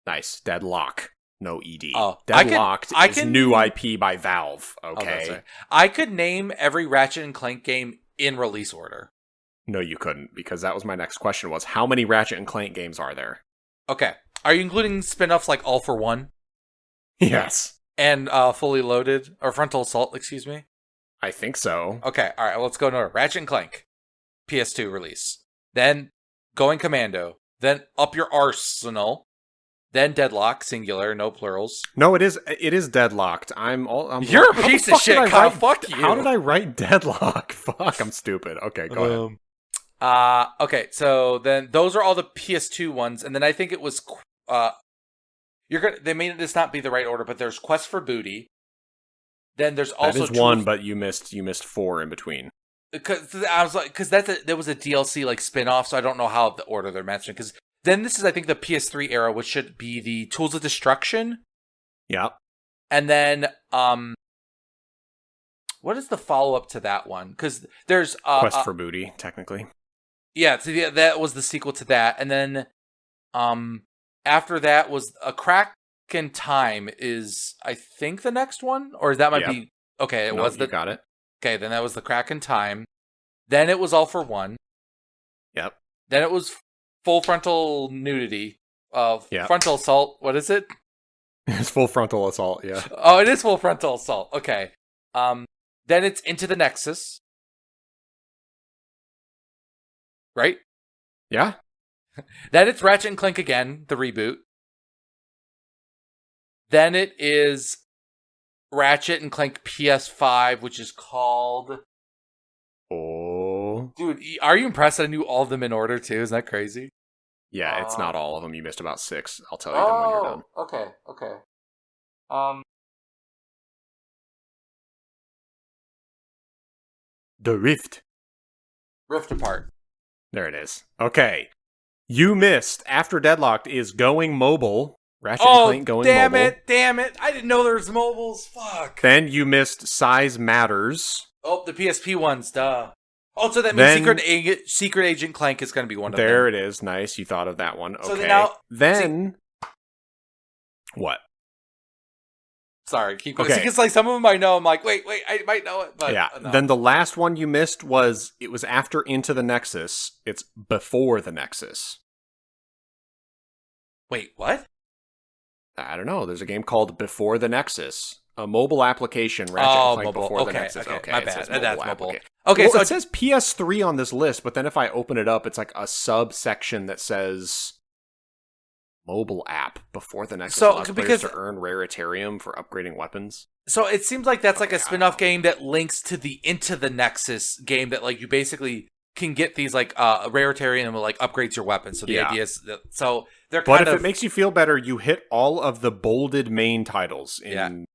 Nice. Deadlock. No ED. Oh, Deadlocked is new IP by Valve. Okay. Right. I could name every Ratchet and Clank game in release order. No, you couldn't, because that was my next question was, how many Ratchet and Clank games are there? Okay. Are you including spin-offs like All for One? Yes. And Fully Loaded, or Frontal Assault, excuse me? I think so. Okay, alright, let's go in order. Ratchet and Clank, PS2 release. Then Going Commando. Then Up Your Arsenal. Then Deadlock, singular, no plurals. No, it is Deadlocked. You're a piece of shit, Kyle. Fuck you. How did I write Deadlock? Fuck, I'm stupid. Okay, go ahead. Okay, so then those are all the PS2 ones, and then I think it was they may this not be the right order, but there's Quest for Booty. Then there's also that is one, but you missed 4 in between. Because I was like, there was a DLC like spin-off, so I don't know how the order they're mentioning. Because then this is, I think, the PS3 era, which should be the Tools of Destruction. Yep. And then, what is the follow-up to that one? Because there's Quest for Booty, technically. Yeah, so that was the sequel to that, and then, after that was A Crack in Time is, I think, the next one, or that might be okay. You got it. Okay, then that was The Crack in Time. Then it was All for One. Yep. Then it was Full Frontal Nudity. Frontal Assault. What is it? It's Full Frontal Assault. Yeah. Oh, it is Full Frontal Assault. Okay. Then it's Into the Nexus. Right? Yeah. Then it's Ratchet and Clank again, the reboot. Then it is Ratchet and Clank PS5, which is called... Oh. Dude, are you impressed that I knew all of them in order, too? Isn't that crazy? Yeah, it's not all of them. You missed about 6. I'll tell you them when you're done. Okay. The Rift. Rift Apart. There it is. Okay. You missed, after Deadlocked, is Going Mobile. Ratchet and Clank Going Mobile. Damn it. I didn't know there was mobiles. Fuck. Then you missed Size Matters. Oh, the PSP ones, duh. Oh, so that means Secret Agent Clank is going to be one of them. There it is. Nice. You thought of that one. Okay. So then what? Sorry, keep going. Okay. Because like some of them I know, I'm like, wait, I might know it. But yeah. No. Then the last one you missed was after Into the Nexus. It's before the Nexus. Wait, what? I don't know. There's a game called Before the Nexus. A mobile application, Ratchet and Clank mobile. Before the Nexus. Okay, my bad. That's mobile. Okay, well, so it says PS3 on this list, but then if I open it up, it's like a subsection that says mobile app before the Nexus So, allows players because- to earn Raritarium for upgrading weapons. So it seems like that's like a spin-off game that links to the Into the Nexus game that like you basically can get these like Raritarium that like upgrades your weapon. So the idea is that, so they're But kind if of it makes you feel better, you hit all of the bolded main titles in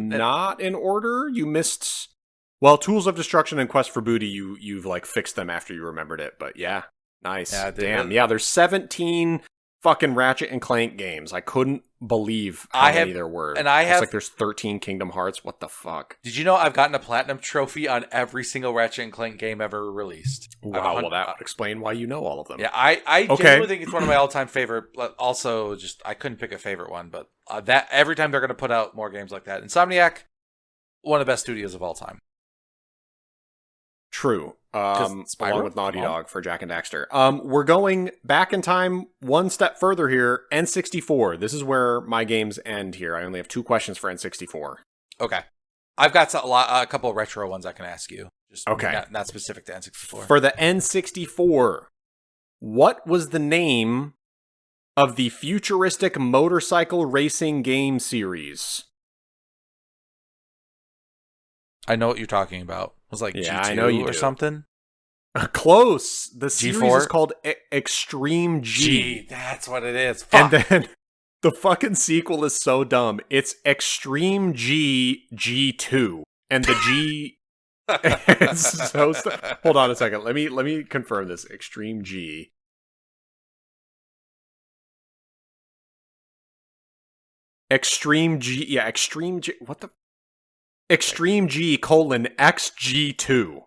not in order. You missed Tools of Destruction and Quest for Booty. You've like fixed them after you remembered it. But yeah, nice. Yeah, damn. Yeah, there's 17 fucking Ratchet and Clank games. I couldn't believe how many there were. And I have it's like there's 13 Kingdom Hearts. What the fuck? Did you know I've gotten a platinum trophy on every single Ratchet and Clank game ever released? Wow, well that would explain why you know all of them. Yeah, I genuinely think it's one of my all-time favorite. Also, just I couldn't pick a favorite one, but that every time they're going to put out more games like that, Insomniac, one of the best studios of all time. True. Along with Naughty Oh. Dog for Jack and Daxter. We're going back in time one step further here. N64. This is where my games end here. I only have 2 questions for N64. Okay, I've got a couple of retro ones I can ask you. Just Okay. not specific to N64. For the N64, what was the name of the futuristic motorcycle racing game series? I know what you're talking about. It was like Yeah, G2 I know you or do. something. Close. The series G4? is called Extreme G. That's what it is. And Fuck. then the fucking sequel is so dumb. It's Extreme G G2. And the G it's so hold on a second. Let me confirm this. Extreme G. Extreme G. Yeah, Extreme G. What the Extreme G : XG2.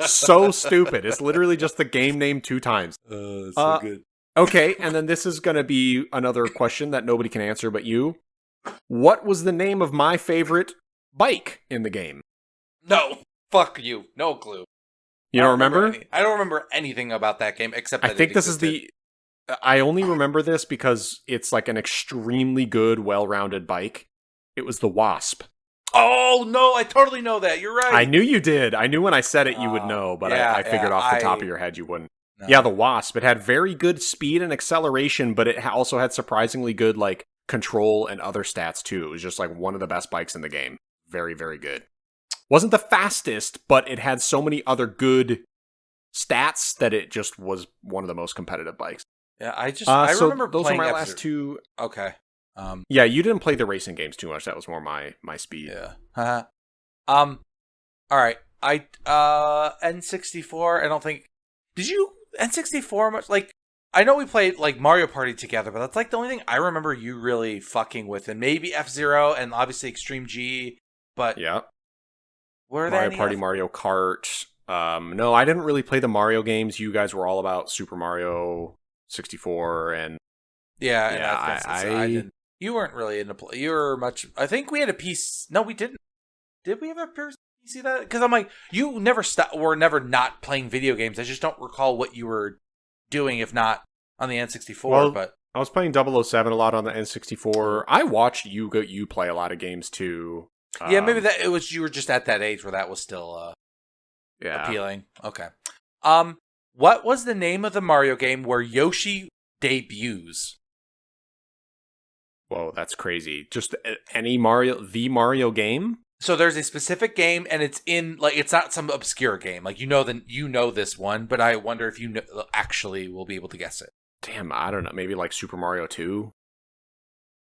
So stupid. It's literally just the game name 2 times. It's so good. Okay, and then this is going to be another question that nobody can answer but you. What was the name of my favorite bike in the game? No, fuck you. No clue. You don't remember? I don't remember anything about that game except that I think it this is existed. I only remember this because it's like an extremely good, well-rounded bike. It was the Wasp. Oh, no, I totally know that. You're right. I knew you did. I knew when I said it you would know, but I figured off the top of your head you wouldn't. No. Yeah, the Wasp. It had very good speed and acceleration, but it also had surprisingly good like control and other stats too. It was just like one of the best bikes in the game. Very, very good. Wasn't the fastest, but it had so many other good stats that it just was one of the most competitive bikes. Yeah, I remember those playing are my Ep30. last 2. Okay. Yeah, you didn't play the racing games too much. That was more my speed. Yeah. All right. N64, I don't think. Did you N64 much? Like, I know we played like Mario Party together, but that's like the only thing I remember you really fucking with, and maybe F-Zero and obviously Extreme G. But yeah, were there Mario Party, Mario Kart. No, I didn't really play the Mario games. You guys were all about Super Mario 64 and yeah. I didn't. You weren't really into play. You were much. I think we had a piece. No, we didn't. Did we have a PC that? Because I'm like, you never were never not playing video games. I just don't recall what you were doing, if not on the N64. Well, but I was playing 007 a lot on the N64. I watched you play a lot of games too. Yeah, maybe that it was. You were just at that age where that was still appealing. Okay. What was the name of the Mario game where Yoshi debuts? Whoa, that's crazy. Just any the Mario game? So there's a specific game, and it's in like it's not some obscure game. Like you know this one, but I wonder if you actually will be able to guess it. Damn, I don't know. Maybe like Super Mario 2?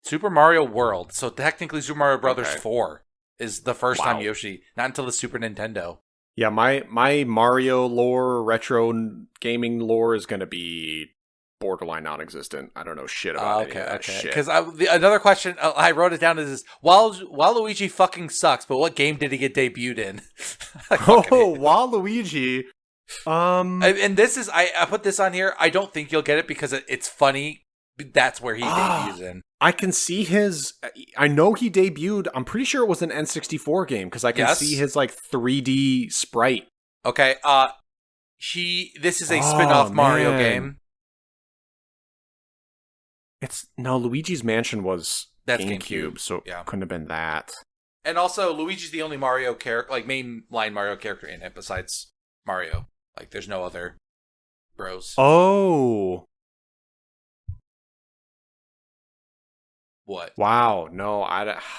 Super Mario World. So technically, Super Mario Brothers 4 is the first Wow. time Yoshi, not until the Super Nintendo. Yeah, my Mario lore, retro gaming lore is going to be borderline non-existent. I don't know shit about any of that shit. Because another question I wrote it down is Waluigi fucking sucks, but what game did he get debuted in? Waluigi. And this is I put this on here. I don't think you'll get it because it's funny. That's where he debuts in. I can see his. I know he debuted. I'm pretty sure it was an N64 game because I can see his like 3D sprite. Okay. This is a spin-off Mario man. game. Luigi's Mansion was That's GameCube, GameCube, so yeah. it couldn't have been that. And also, Luigi's the only Mario character, like mainline Mario character in it besides Mario. Like, there's no other bros. Oh. What? Wow, no,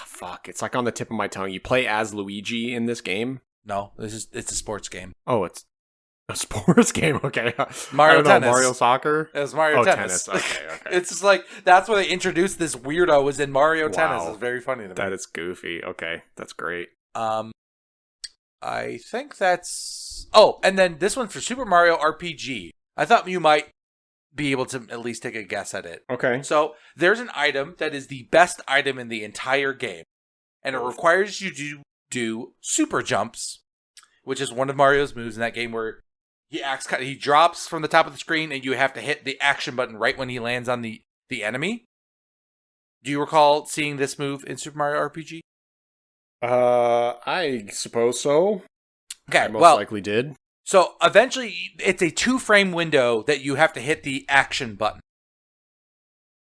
fuck. It's like on the tip of my tongue. You play as Luigi in this game? No, it's a sports game. Oh, it's a sports game. Okay, Mario I don't know, Tennis. Mario Soccer. It was Mario Tennis. Okay, okay. It's just like that's where they introduced this weirdo was in Mario Tennis. Wow. It's very funny to me. That is goofy. Okay, that's great. I think that's. Oh, and then this one for Super Mario RPG. I thought you might be able to at least take a guess at it. Okay. So there's an item that is the best item in the entire game, and it requires you to do super jumps, which is one of Mario's moves in that game where he drops from the top of the screen and you have to hit the action button right when he lands on the enemy. Do you recall seeing this move in Super Mario RPG? I suppose so. Okay, I most likely did. So eventually, it's a 2-frame window that you have to hit the action button.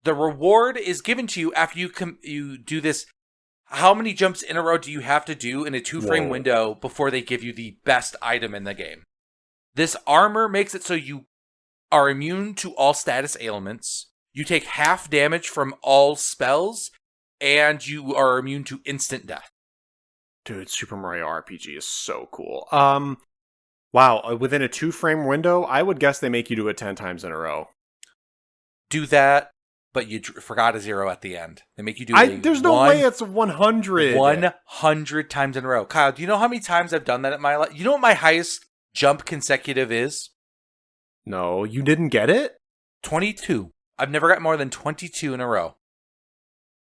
The reward is given to you after you do this. How many jumps in a row do you have to do in a 2-frame window before they give you the best item in the game? This armor makes it so you are immune to all status ailments. You take half damage from all spells, and you are immune to instant death. Dude, Super Mario RPG is so cool. Wow, within a 2-frame window, I would guess they make you do it 10 times in a row. Do that, but you forgot a 0 at the end. They make you do There's no way it's 100. 100 times in a row. Kyle, do you know how many times I've done that in my life? You know what my highest jump consecutive is? No, you didn't get it? 22. I've never got more than 22 in a row.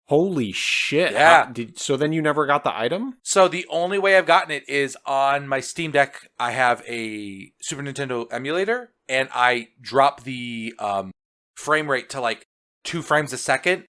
Holy shit. Yeah. So then you never got the item? So the only way I've gotten it is on my Steam Deck. I have a Super Nintendo emulator, and I drop the frame rate to like 2 frames a second.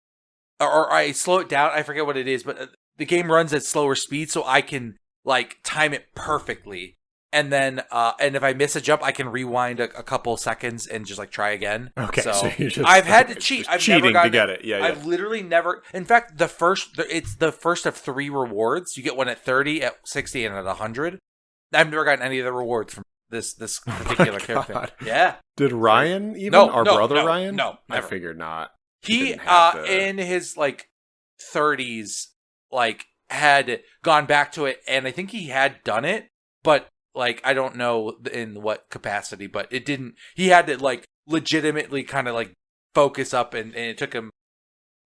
Or I slow it down. I forget what it is, but the game runs at slower speed, so I can like time it perfectly. And then, and if I miss a jump, I can rewind a couple seconds and just like try again. Okay, so you're just, I've had to cheat. I've cheating never to get it. Yeah, I've literally never. In fact, it's the first of 3 rewards. You get one at 30, at 60, and at 100. I've never gotten any of the rewards from this particular character. Yeah. Did Ryan even? No, Our no, brother no, Ryan? No, never. I figured not. He in his like 30s, like had gone back to it, and I think he had done it, but. Like, I don't know in what capacity, but it didn't... He had to, like, legitimately kind of, like, focus up, and it took him,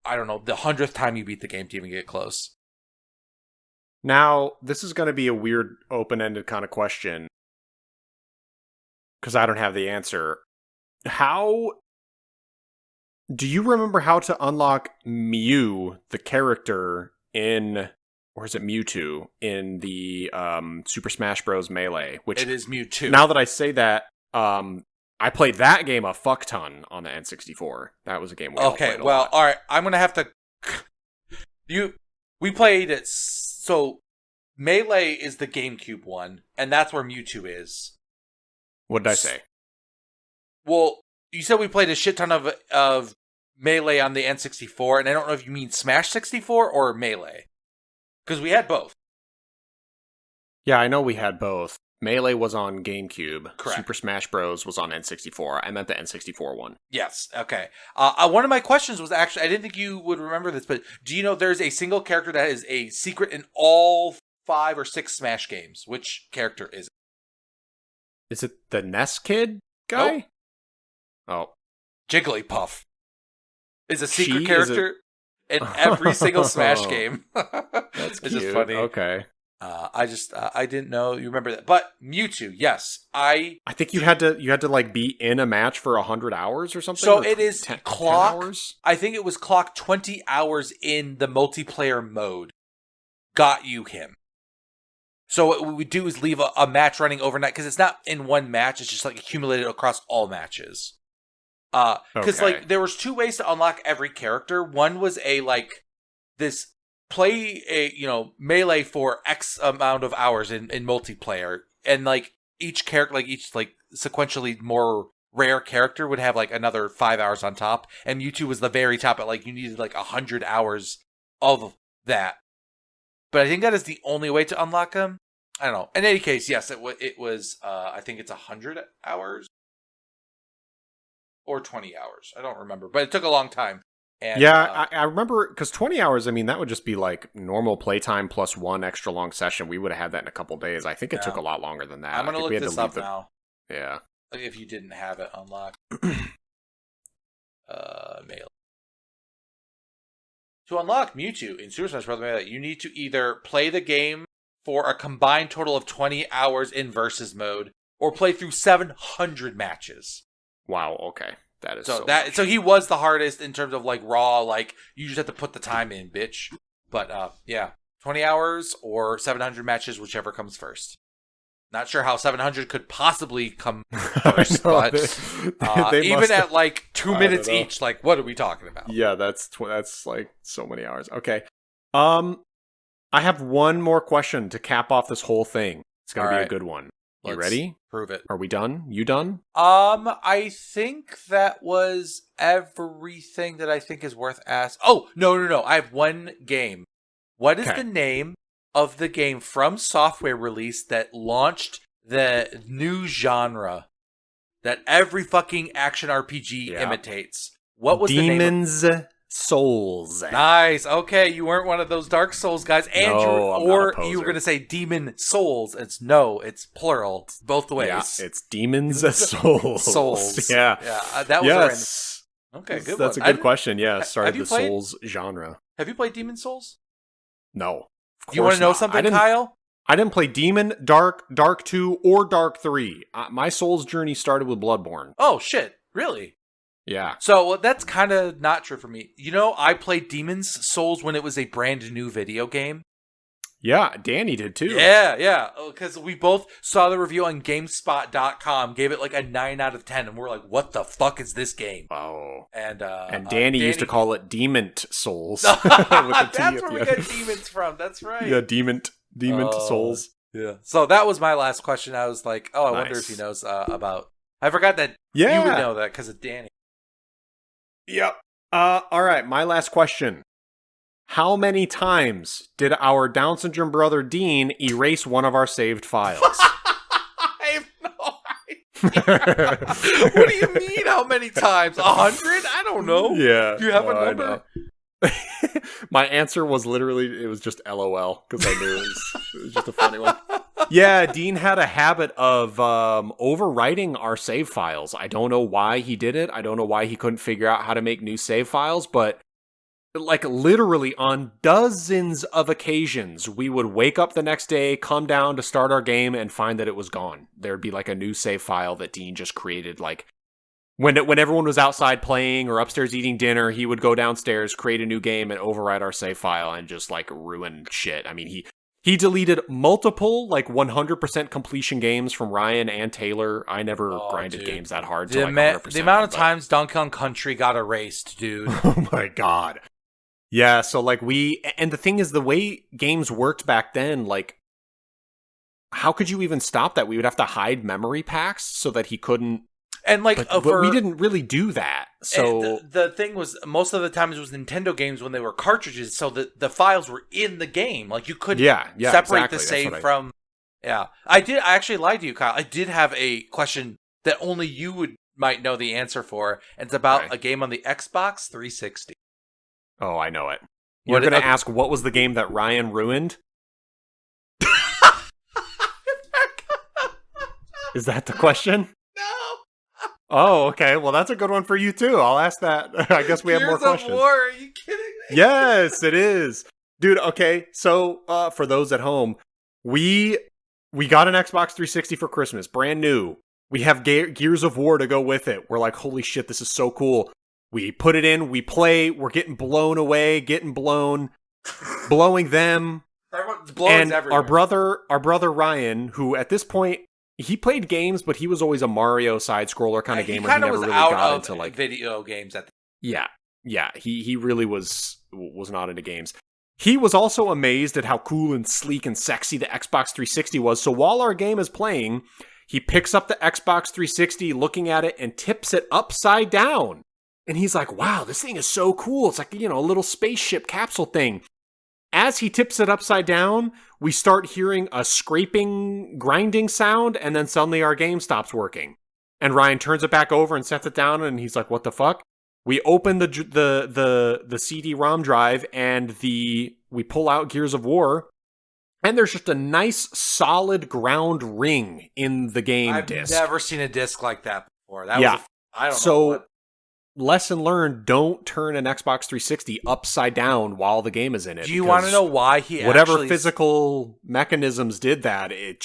I don't know, the 100th time you beat the game to even get close. Now, this is going to be a weird, open-ended kind of question, because I don't have the answer. How... Do you remember how to unlock Mew, the character, in... Or is it Mewtwo in the Super Smash Bros. Melee? Which it is Mewtwo. Now that I say that, I played that game a fuck ton on the N64. That was a game we all played a lot. All right. I'm going to have to... We played it... So, Melee is the GameCube one, and that's where Mewtwo is. What did I say? Well, you said we played a shit ton of Melee on the N64, and I don't know if you mean Smash 64 or Melee. Because we had both. Yeah, I know we had both. Melee was on GameCube. Correct. Super Smash Bros. Was on N64. I meant the N64 one. Yes, okay. One of my questions was actually, I didn't think you would remember this, but do you know there's a single character that is a secret in all 5 or 6 Smash games? Which character is it? Is it the NES Kid guy? Nope. Oh. Jigglypuff is a secret character in every single Smash game. That's it's cute. just funny. Okay. I didn't know you remember that. But Mewtwo, yes. I think you had to like be in a match for 100 hours or something. So or it is 10 clock. 10 hours? I think it was clock 20 hours in the multiplayer mode. Got you him. So what we would do is leave a match running overnight because it's not in one match. It's just like accumulated across all matches. Because like there was 2 ways to unlock every character. One was this play Melee for X amount of hours in multiplayer, and like each character, like each like sequentially more rare character would have like another 5 hours on top, and Mewtwo was the very top at like you needed like 100 hours of that. But I think that is the only way to unlock him. I don't know. In any case, yes, it was. I think it's 100 hours. Or 20 hours. I don't remember. But it took a long time. And, yeah, I remember, because 20 hours, I mean, that would just be like normal playtime plus one extra long session. We would have had that in a couple days. I think it took a lot longer than that. I'm going to look this up now. Yeah. If you didn't have it unlocked. Mail. To unlock Mewtwo in Super Smash Bros. Melee, you need to either play the game for a combined total of 20 hours in versus mode, or play through 700 matches. Wow, okay. That is so he was the hardest in terms of like raw, like you just have to put the time in, bitch. But yeah, 20 hours or 700 matches, whichever comes first. Not sure how 700 could possibly come first, but they even at like 2 minutes each, like what are we talking about? Yeah, that's like so many hours. Okay, I have one more question to cap off this whole thing. It's gonna be a good one. You ready? Prove it. Are we done? You done? I think that was everything that I think is worth asking. Oh, no. I have one game. What is the name of the game from Software release that launched the new genre that every fucking action RPG imitates? What was the name? Demon's Souls. Nice. Okay, you weren't one of those Dark Souls guys, and you were going to say Demon Souls. It's plural. It's both ways. Yeah, it's Demon's Souls. Souls. Yeah. That was okay. Good. That's a good question. Yeah, started the Souls genre. Have you played Demon Souls? No. You want to know something, Kyle? I didn't play Demon, Dark 2, or Dark 3. My Souls journey started with Bloodborne. Oh shit! Really? Yeah. So that's kind of not true for me. You know, I played Demon's Souls when it was a brand new video game. Yeah, Danny did too. Yeah. Because we both saw the review on GameSpot.com, gave it like a 9 out of 10, and we're like, what the fuck is this game? Oh. And Danny used to call it Demon Souls. That's where we get demons from. That's right. Yeah, Demon Souls. Yeah. So that was my last question. I was like, I wonder if he knows about... I forgot that you would know that because of Danny. Yep. All right, my last question. How many times did our Down syndrome brother Dean erase one of our saved files? I have no idea. What do you mean, how many times? 100? I don't know. Yeah. Do you have a number? My answer was literally, it was just LOL, because I knew it was just a funny one. Yeah, Dean had a habit of overwriting our save files. I don't know why he did it. I don't know why he couldn't figure out how to make new save files, but like literally on dozens of occasions, we would wake up the next day, come down to start our game, and find that it was gone. There'd be like a new save file that Dean just created. Like when everyone was outside playing or upstairs eating dinner, he would go downstairs, create a new game, and overwrite our save file and just like ruin shit. I mean, he deleted multiple, like 100% completion games from Ryan and Taylor. I never grinded games that hard to like 100%. The amount of times Donkey Kong Country got erased, dude. Oh my god. Yeah, so like and the thing is, the way games worked back then, like, how could you even stop that? We would have to hide memory packs so that he couldn't. And like, but we didn't really do that. So the thing was, most of the times it was Nintendo games when they were cartridges, so the files were in the game. Like you couldn't separate the save from. Yeah, I actually lied to you, Kyle. I did have a question that only you might know the answer for, and it's about a game on the Xbox 360. Oh, I know it. You're going to ask what was the game that Ryan ruined? Is that the question? No. Oh, okay. Well, that's a good one for you, too. I'll ask that. I guess we have more questions. War. Are you kidding me? Yes, it is. Dude, okay. So, for those at home, we got an Xbox 360 for Christmas. Brand new. We have Gears of War to go with it. We're like, holy shit, this is so cool. We put it in, we play, we're getting blown away, blowing them. And our brother Ryan, who at this point, he played games, but he was always a Mario side-scroller kind of gamer. He never really got into like video games at the Yeah. He really was not into games. He was also amazed at how cool and sleek and sexy the Xbox 360 was. So while our game is playing, he picks up the Xbox 360, looking at it, and tips it upside down. And he's like, wow, this thing is so cool. It's like, a little spaceship capsule thing. As he tips it upside down, we start hearing a scraping, grinding sound, and then suddenly our game stops working. And Ryan turns it back over and sets it down, and he's like, what the fuck? We open the CD-ROM drive and we pull out Gears of War, and there's just a nice solid ground ring in the game disc. I've never seen a disc like that before. I don't know what. Lesson learned, don't turn an Xbox 360 upside down while the game is in it. Do you want to know why whatever physical mechanisms did that, it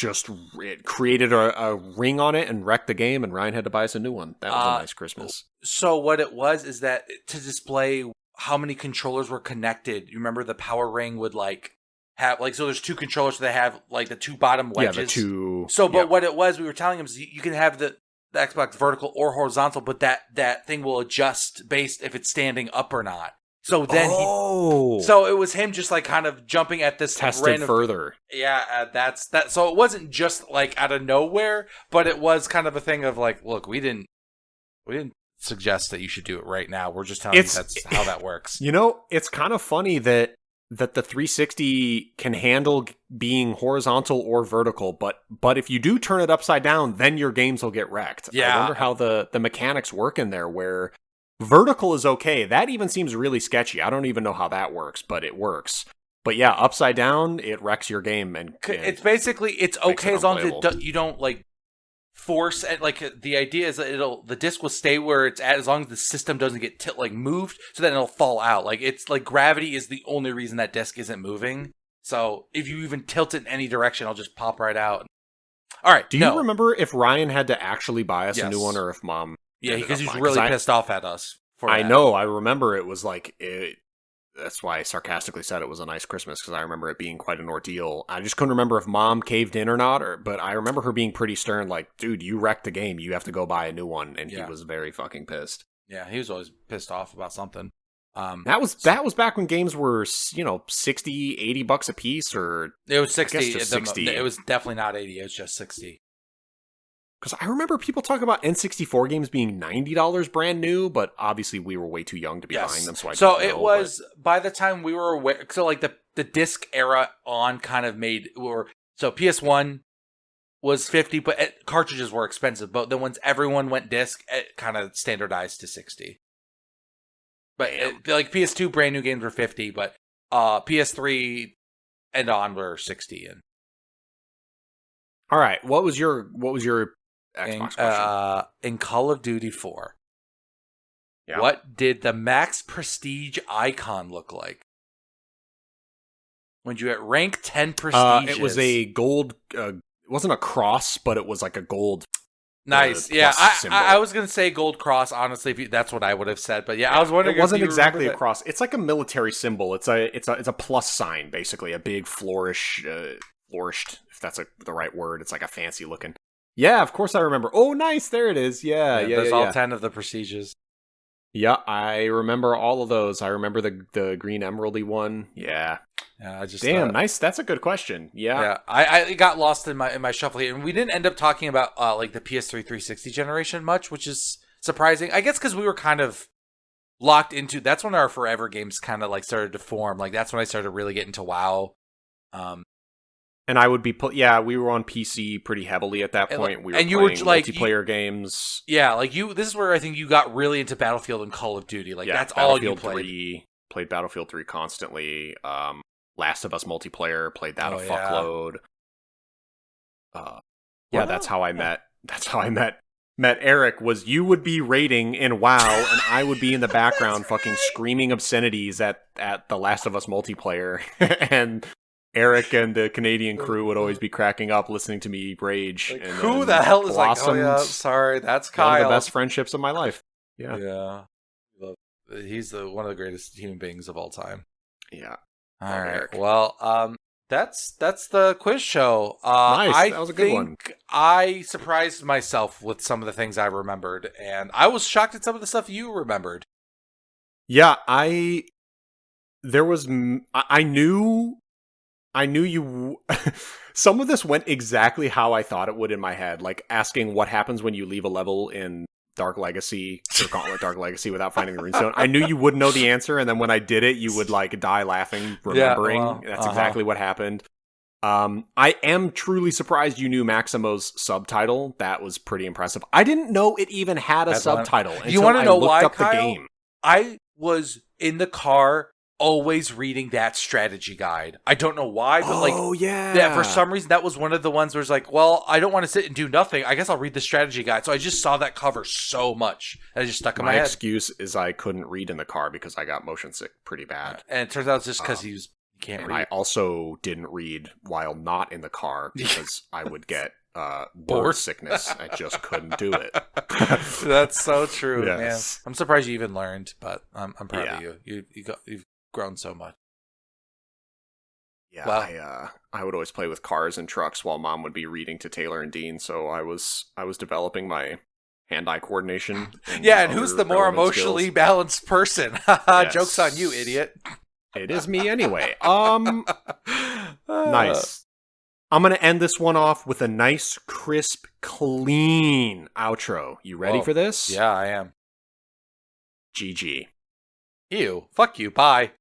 created a ring on it and wrecked the game, and Ryan had to buy us a new one. That was a nice Christmas. So what it was is that to display how many controllers were connected, you remember the power ring would have so there's two controllers, so they have the two bottom wedges. Yeah, the two. So but what it was, we were telling him is you can have the Xbox vertical or horizontal, but that thing will adjust based if it's standing up or not. So then so it was him just kind of jumping at this tested further. Yeah, that's that. So it wasn't just out of nowhere, but it was kind of a thing of look, we didn't suggest that you should do it right now. We're just telling you that's how that works. It's kind of funny that the 360 can handle being horizontal or vertical, but if you do turn it upside down, then your games will get wrecked. Yeah. I wonder how the mechanics work in there, where vertical is okay. That even seems really sketchy. I don't even know how that works, but it works. But yeah, upside down, it wrecks your game. And it's basically, it's okay as long as you don't force it. The idea is that the disc will stay where it's at as long as the system doesn't get moved, so then it'll fall out. It's gravity is the only reason that disc isn't moving. So if you even tilt it in any direction, it'll just pop right out. All right. Do you remember if Ryan had to actually buy us a new one, or if Mom? Yeah, because he was really pissed off at us. I know. I remember it was that's why I sarcastically said it was a nice Christmas, because I remember it being quite an ordeal. I just couldn't remember if Mom caved in or not, but I remember her being pretty stern, dude, you wrecked the game. You have to go buy a new one. And he was very fucking pissed. Yeah, he was always pissed off about something. That was back when games were, $60, $80 a piece, or it was 60. 60. It was definitely not 80. It was just 60. Because I remember people talking about N64 games being $90 brand new, but obviously we were way too young to be buying them. So it was by the time we were aware. So the disc era on kind of so PS1 was 50, but cartridges were expensive. But then once everyone went disc, it kind of standardized to 60. But PS2 brand new games were 50, but PS3 and on were 60. And all right, what was your Xbox question? In Call of Duty 4, what did the max prestige icon look like? When you at rank 10 prestige? It was a gold. It wasn't a cross, but it was like a gold. Nice. Yeah, I was gonna say gold cross. Honestly, that's what I would have said. But yeah, I was wondering. It wasn't exactly a cross. It's like a military symbol. It's a plus sign, basically, a big flourished, if that's the right word. It's like a fancy looking. Yeah, of course I remember. Oh, nice. There it is. Yeah. There's all 10 of the prestiges. Yeah, I remember all of those. I remember the green emeraldy one. Yeah. Yeah, nice. That's a good question. Yeah. Yeah. I got lost in my shuffle here, and we didn't end up talking about the PS3 360 generation much, which is surprising. I guess because we were kind of locked into. That's when our forever games kind of started to form. That's when I started really getting into WoW. And I would be, we were on PC pretty heavily at that point. We were playing multiplayer games. Yeah, this is where I think you got really into Battlefield and Call of Duty. That's all you played. Played Battlefield 3 constantly. Last of Us multiplayer, played that fuckload. That's how I met. That's how I met Eric. Was you would be raiding in WoW, and I would be in the background fucking screaming obscenities at the Last of Us multiplayer, and Eric and the Canadian crew would always be cracking up listening to me rage. And who the hell is sorry, that's Kyle. One of the best friendships of my life. Yeah. Yeah. He's one of the greatest human beings of all time. Yeah. All right. Eric. Well, that's the quiz show. Nice. That was a good one. I surprised myself with some of the things I remembered, and I was shocked at some of the stuff you remembered. Yeah, I knew you. Some of this went exactly how I thought it would in my head, asking what happens when you leave a level in Dark Legacy or Gauntlet Dark Legacy without finding the runestone. I knew you would know the answer, and then when I did it, you would die laughing, remembering. That's exactly what happened. I am truly surprised you knew Maximo's subtitle. That was pretty impressive. I didn't know it even had a subtitle. You want to know why, up Kyle? the game. I was in the car always reading that strategy guide. I don't know why, but yeah, for some reason that was one of the ones where it's like, well, I don't want to sit and do nothing. I guess I'll read the strategy guide. So I just saw that cover so much, and it just stuck in my head. My excuse is I couldn't read in the car because I got motion sick pretty bad. And it turns out it's just because he can't read. I also didn't read while not in the car because I would get bored sickness. I just couldn't do it. That's so true, Yes. man. I'm surprised you even learned, but I'm proud of you. You've grown so much. Yeah, Wow. I would always play with cars and trucks while Mom would be reading to Taylor and Dean. So I was developing my hand-eye coordination. Yeah, and who's the more relevant emotionally skills. balanced person? Yes. Joke's on you, idiot. It is me anyway. Nice. I'm going to end this one off with a nice, crisp, clean outro. You ready Whoa. for this? Yeah, I am. GG. Ew. Fuck you. Bye.